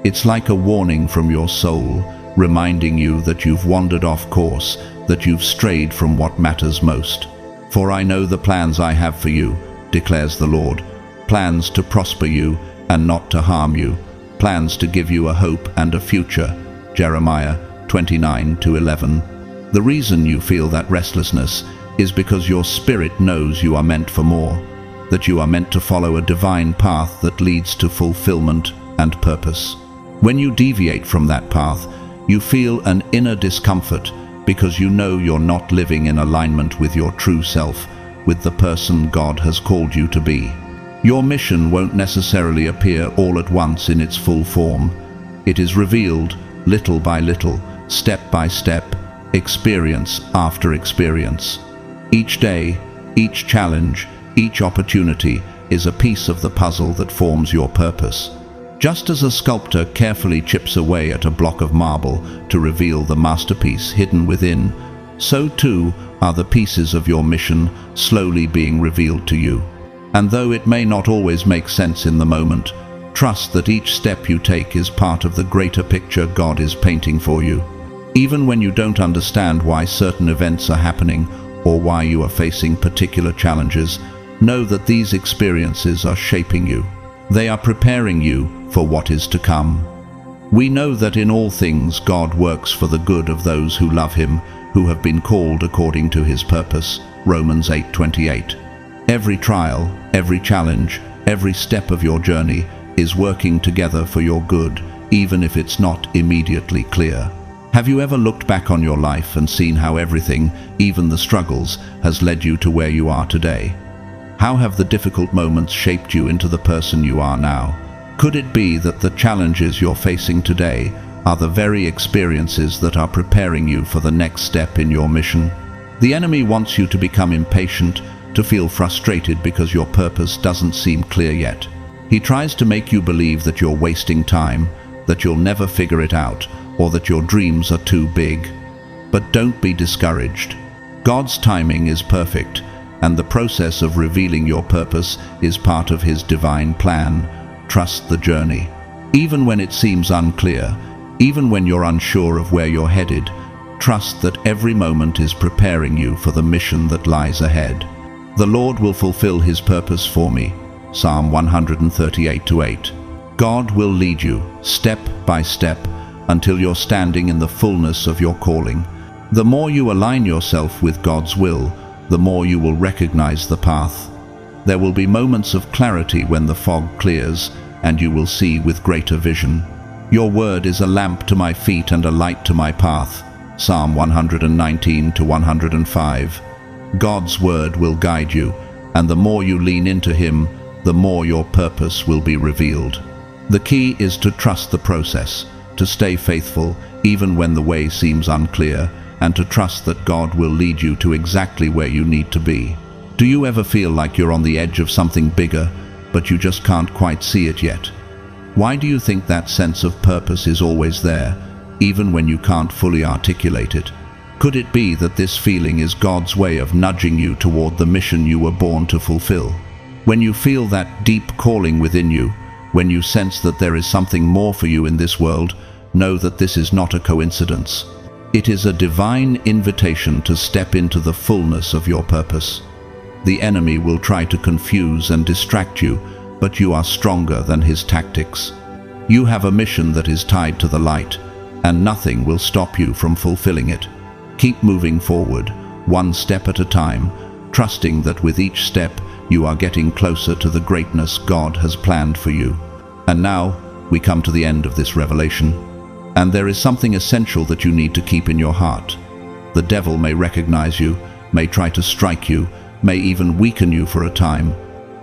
It's like a warning from your soul, reminding you that you've wandered off course, that you've strayed from what matters most. For I know the plans I have for you, declares the Lord, plans to prosper you and not to harm you, plans to give you a hope and a future. Jeremiah 29:11. The reason you feel that restlessness is because your spirit knows you are meant for more, that you are meant to follow a divine path that leads to fulfillment and purpose. When you deviate from that path, you feel an inner discomfort because you know you're not living in alignment with your true self, with the person God has called you to be. Your mission won't necessarily appear all at once in its full form. It is revealed little by little, step by step, experience after experience. Each day, each challenge, each opportunity is a piece of the puzzle that forms your purpose. Just as a sculptor carefully chips away at a block of marble to reveal the masterpiece hidden within, so too are the pieces of your mission slowly being revealed to you. And though it may not always make sense in the moment, trust that each step you take is part of the greater picture God is painting for you. Even when you don't understand why certain events are happening or why you are facing particular challenges, know that these experiences are shaping you. They are preparing you for what is to come. We know that in all things God works for the good of those who love Him, who have been called according to His purpose. Romans 8:28. Every trial, every challenge, every step of your journey is working together for your good, even if it's not immediately clear. Have you ever looked back on your life and seen how everything, even the struggles, has led you to where you are today? How have the difficult moments shaped you into the person you are now? Could it be that the challenges you're facing today are the very experiences that are preparing you for the next step in your mission? The enemy wants you to become impatient, to feel frustrated because your purpose doesn't seem clear yet. He tries to make you believe that you're wasting time, that you'll never figure it out, or that your dreams are too big. But don't be discouraged. God's timing is perfect, and the process of revealing your purpose is part of His divine plan. Trust the journey. Even when it seems unclear, even when you're unsure of where you're headed, trust that every moment is preparing you for the mission that lies ahead. The Lord will fulfill His purpose for me. Psalm 138:8. God will lead you, step by step, until you're standing in the fullness of your calling. The more you align yourself with God's will, the more you will recognize the path. There will be moments of clarity when the fog clears, and you will see with greater vision. Your word is a lamp to my feet and a light to my path. Psalm 119:105. God's word will guide you, and the more you lean into Him, the more your purpose will be revealed. The key is to trust the process, to stay faithful even when the way seems unclear, and to trust that God will lead you to exactly where you need to be. Do you ever feel like you're on the edge of something bigger, but you just can't quite see it yet? Why do you think that sense of purpose is always there, even when you can't fully articulate it? Could it be that this feeling is God's way of nudging you toward the mission you were born to fulfill? When you feel that deep calling within you, when you sense that there is something more for you in this world, know that this is not a coincidence. It is a divine invitation to step into the fullness of your purpose. The enemy will try to confuse and distract you, but you are stronger than his tactics. You have a mission that is tied to the light, and nothing will stop you from fulfilling it. Keep moving forward, one step at a time, trusting that with each step you are getting closer to the greatness God has planned for you. And now we come to the end of this revelation, and there is something essential that you need to keep in your heart. The devil may recognize you, may try to strike you, may even weaken you for a time,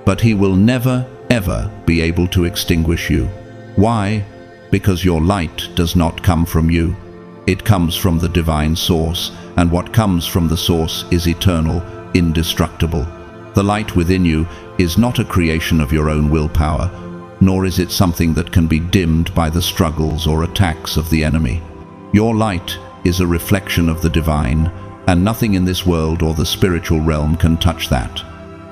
but he will never, ever be able to extinguish you. Why? Because your light does not come from you. It comes from the divine source, and what comes from the source is eternal, indestructible. The light within you is not a creation of your own willpower, nor is it something that can be dimmed by the struggles or attacks of the enemy. Your light is a reflection of the divine, and nothing in this world or the spiritual realm can touch that.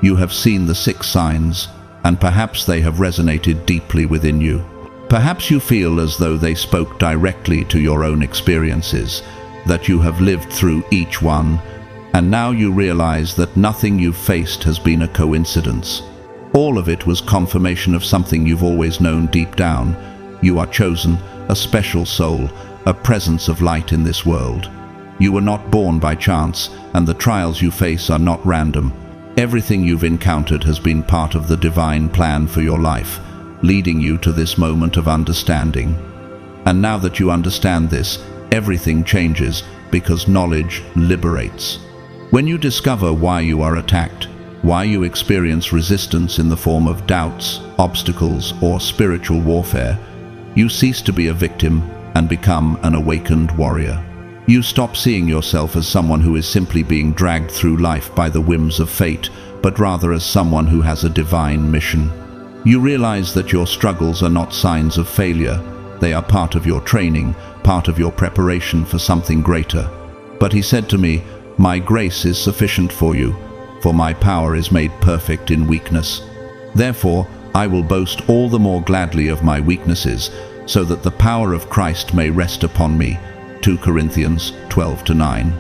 You have seen the 6 signs, and perhaps they have resonated deeply within you. Perhaps you feel as though they spoke directly to your own experiences, that you have lived through each one, and now you realize that nothing you've faced has been a coincidence. All of it was confirmation of something you've always known deep down. You are chosen, a special soul, a presence of light in this world. You were not born by chance, and the trials you face are not random. Everything you've encountered has been part of the divine plan for your life, leading you to this moment of understanding. And now that you understand this, everything changes, because knowledge liberates. When you discover why you are attacked, why you experience resistance in the form of doubts, obstacles, or spiritual warfare, you cease to be a victim and become an awakened warrior. You stop seeing yourself as someone who is simply being dragged through life by the whims of fate, but rather as someone who has a divine mission. You realize that your struggles are not signs of failure. They are part of your training, part of your preparation for something greater. But he said to me, "My grace is sufficient for you, for my power is made perfect in weakness. Therefore, I will boast all the more gladly of my weaknesses, so that the power of Christ may rest upon me." 2 Corinthians 12:9.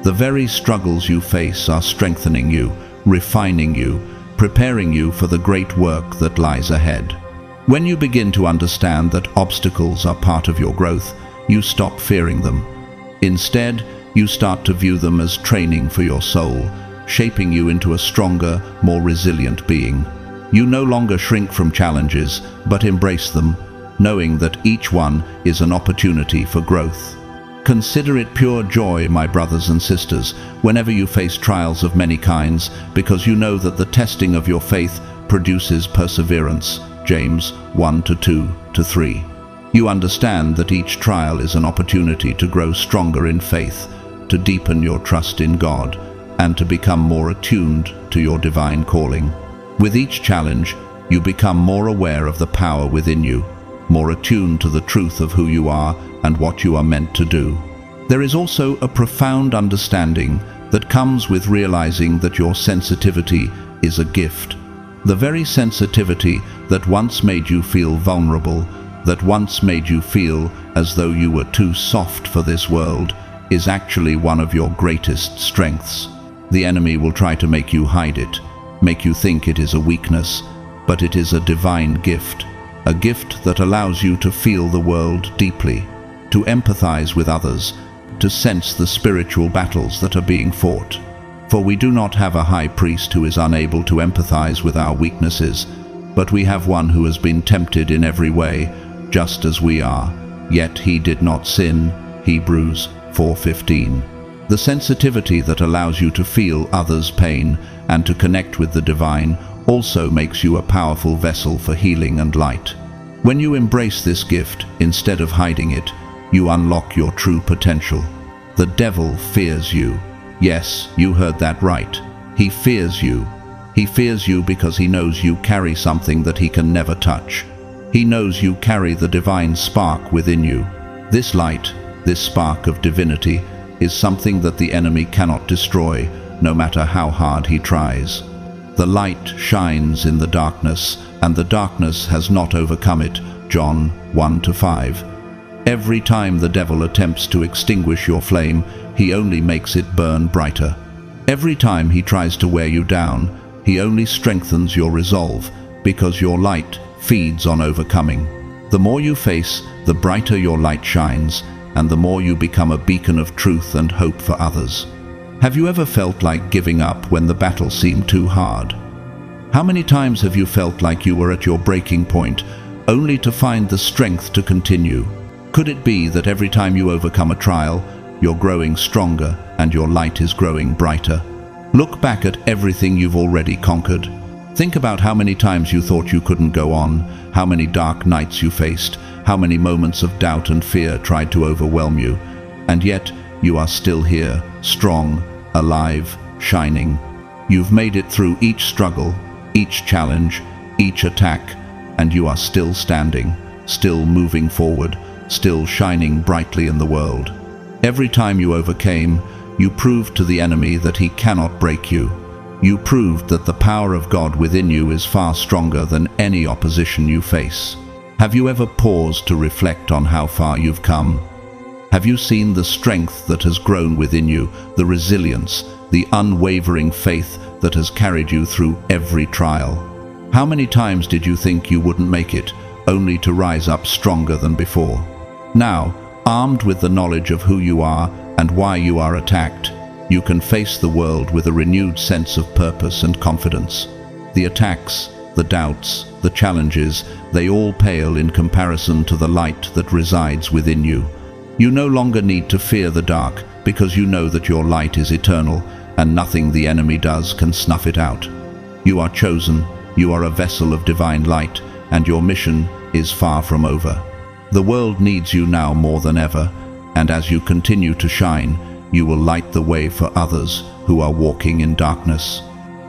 The very struggles you face are strengthening you, refining you, preparing you for the great work that lies ahead. When you begin to understand that obstacles are part of your growth, you stop fearing them. Instead, you start to view them as training for your soul, shaping you into a stronger, more resilient being. You no longer shrink from challenges, but embrace them, knowing that each one is an opportunity for growth. Consider it pure joy, my brothers and sisters, whenever you face trials of many kinds, because you know that the testing of your faith produces perseverance. James 1:2-3. You understand that each trial is an opportunity to grow stronger in faith, to deepen your trust in God, and to become more attuned to your divine calling. With each challenge, you become more aware of the power within you, more attuned to the truth of who you are and what you are meant to do. There is also a profound understanding that comes with realizing that your sensitivity is a gift. The very sensitivity that once made you feel vulnerable, that once made you feel as though you were too soft for this world, is actually one of your greatest strengths. The enemy will try to make you hide it, make you think it is a weakness, but it is a divine gift, a gift that allows you to feel the world deeply, to empathize with others, to sense the spiritual battles that are being fought. For we do not have a high priest who is unable to empathize with our weaknesses, but we have one who has been tempted in every way, just as we are, yet he did not sin. Hebrews 4:15. The sensitivity that allows you to feel others' pain and to connect with the divine also makes you a powerful vessel for healing and light. When you embrace this gift, instead of hiding it, you unlock your true potential. The devil fears you. Yes, you heard that right. He fears you. He fears you because he knows you carry something that he can never touch. He knows you carry the divine spark within you. This light, this spark of divinity, is something that the enemy cannot destroy, no matter how hard he tries. The light shines in the darkness, and the darkness has not overcome it. John 1:5. Every time the devil attempts to extinguish your flame, he only makes it burn brighter. Every time he tries to wear you down, he only strengthens your resolve, because your light feeds on overcoming. The more you face, the brighter your light shines, and the more you become a beacon of truth and hope for others. Have you ever felt like giving up when the battle seemed too hard? How many times have you felt like you were at your breaking point, only to find the strength to continue? Could it be that every time you overcome a trial, you're growing stronger and your light is growing brighter? Look back at everything you've already conquered. Think about how many times you thought you couldn't go on, how many dark nights you faced, how many moments of doubt and fear tried to overwhelm you, and yet you are still here, strong, alive, shining. You've made it through each struggle, each challenge, each attack, and you are still standing, still moving forward, still shining brightly in the world. Every time you overcame, you proved to the enemy that he cannot break you. You proved that the power of God within you is far stronger than any opposition you face. Have you ever paused to reflect on how far you've come? Have you seen the strength that has grown within you, the resilience, the unwavering faith that has carried you through every trial? How many times did you think you wouldn't make it, only to rise up stronger than before? Now, armed with the knowledge of who you are and why you are attacked, you can face the world with a renewed sense of purpose and confidence. The attacks, the doubts, the challenges, they all pale in comparison to the light that resides within you. You no longer need to fear the dark, because you know that your light is eternal, and nothing the enemy does can snuff it out. You are chosen, you are a vessel of divine light, and your mission is far from over. The world needs you now more than ever, and as you continue to shine, you will light the way for others who are walking in darkness.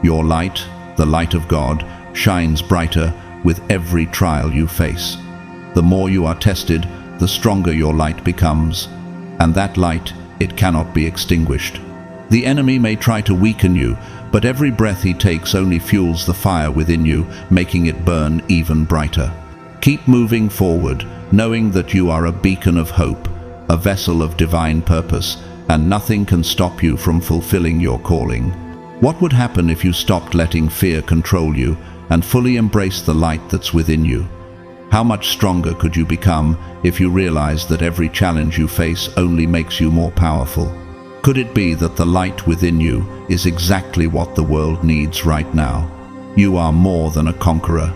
Your light, the light of God, shines brighter with every trial you face. The more you are tested, the stronger your light becomes, and that light, it cannot be extinguished. The enemy may try to weaken you, but every breath he takes only fuels the fire within you, making it burn even brighter. Keep moving forward, knowing that you are a beacon of hope, a vessel of divine purpose, and nothing can stop you from fulfilling your calling. What would happen if you stopped letting fear control you and fully embraced the light that's within you? How much stronger could you become if you realized that every challenge you face only makes you more powerful? Could it be that the light within you is exactly what the world needs right now? You are more than a conqueror.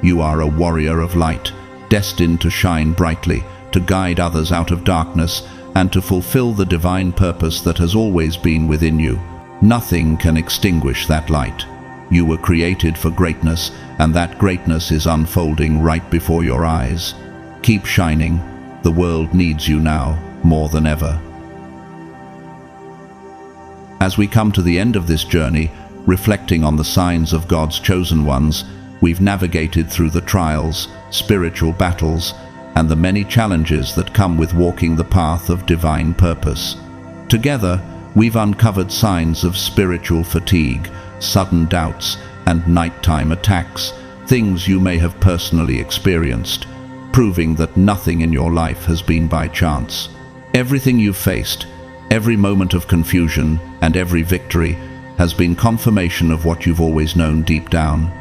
You are a warrior of light, destined to shine brightly, to guide others out of darkness, and to fulfill the divine purpose that has always been within you. Nothing can extinguish that light. You were created for greatness, and that greatness is unfolding right before your eyes. Keep shining. The world needs you now, more than ever. As we come to the end of this journey, reflecting on the signs of God's chosen ones, we've navigated through the trials, spiritual battles, and the many challenges that come with walking the path of divine purpose. Together, we've uncovered signs of spiritual fatigue, sudden doubts, and nighttime attacks, things you may have personally experienced, proving that nothing in your life has been by chance. Everything you've faced, every moment of confusion, and every victory has been confirmation of what you've always known deep down.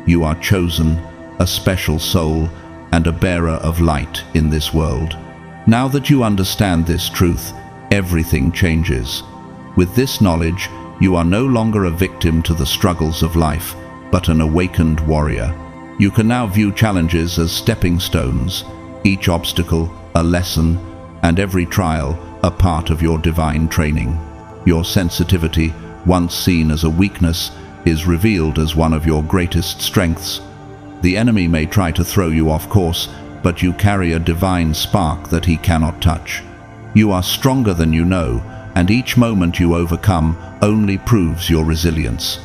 You are chosen, a special soul, and a bearer of light in this world. Now that you understand this truth, everything changes. With this knowledge, you are no longer a victim to the struggles of life, but an awakened warrior. You can now view challenges as stepping stones, each obstacle a lesson, and every trial a part of your divine training. Your sensitivity, once seen as a weakness, is revealed as one of your greatest strengths. The enemy may try to throw you off course, but you carry a divine spark that he cannot touch. You are stronger than you know, and each moment you overcome only proves your resilience.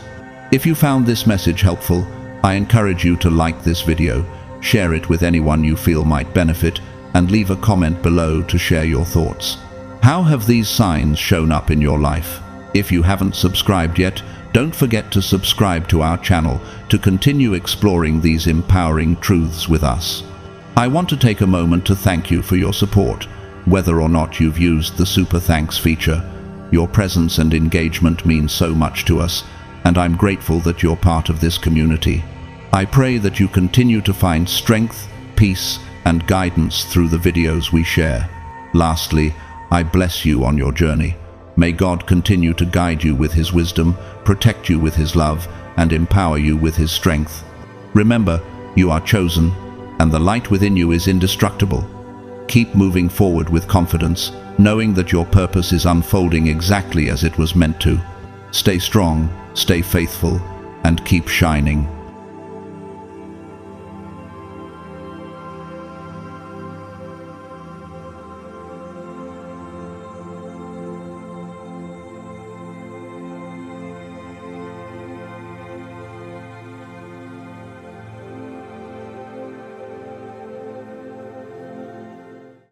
If you found this message helpful, I encourage you to like this video, share it with anyone you feel might benefit, and leave a comment below to share your thoughts. How have these signs shown up in your life? If you haven't subscribed yet, don't forget to subscribe to our channel to continue exploring these empowering truths with us. I want to take a moment to thank you for your support. Whether or not you've used the Super Thanks feature, your presence and engagement mean so much to us, and I'm grateful that you're part of this community. I pray that you continue to find strength, peace, and guidance through the videos we share. Lastly, I bless you on your journey. May God continue to guide you with His wisdom, protect you with His love, and empower you with His strength. Remember, you are chosen, and the light within you is indestructible. Keep moving forward with confidence, knowing that your purpose is unfolding exactly as it was meant to. Stay strong, stay faithful, and keep shining.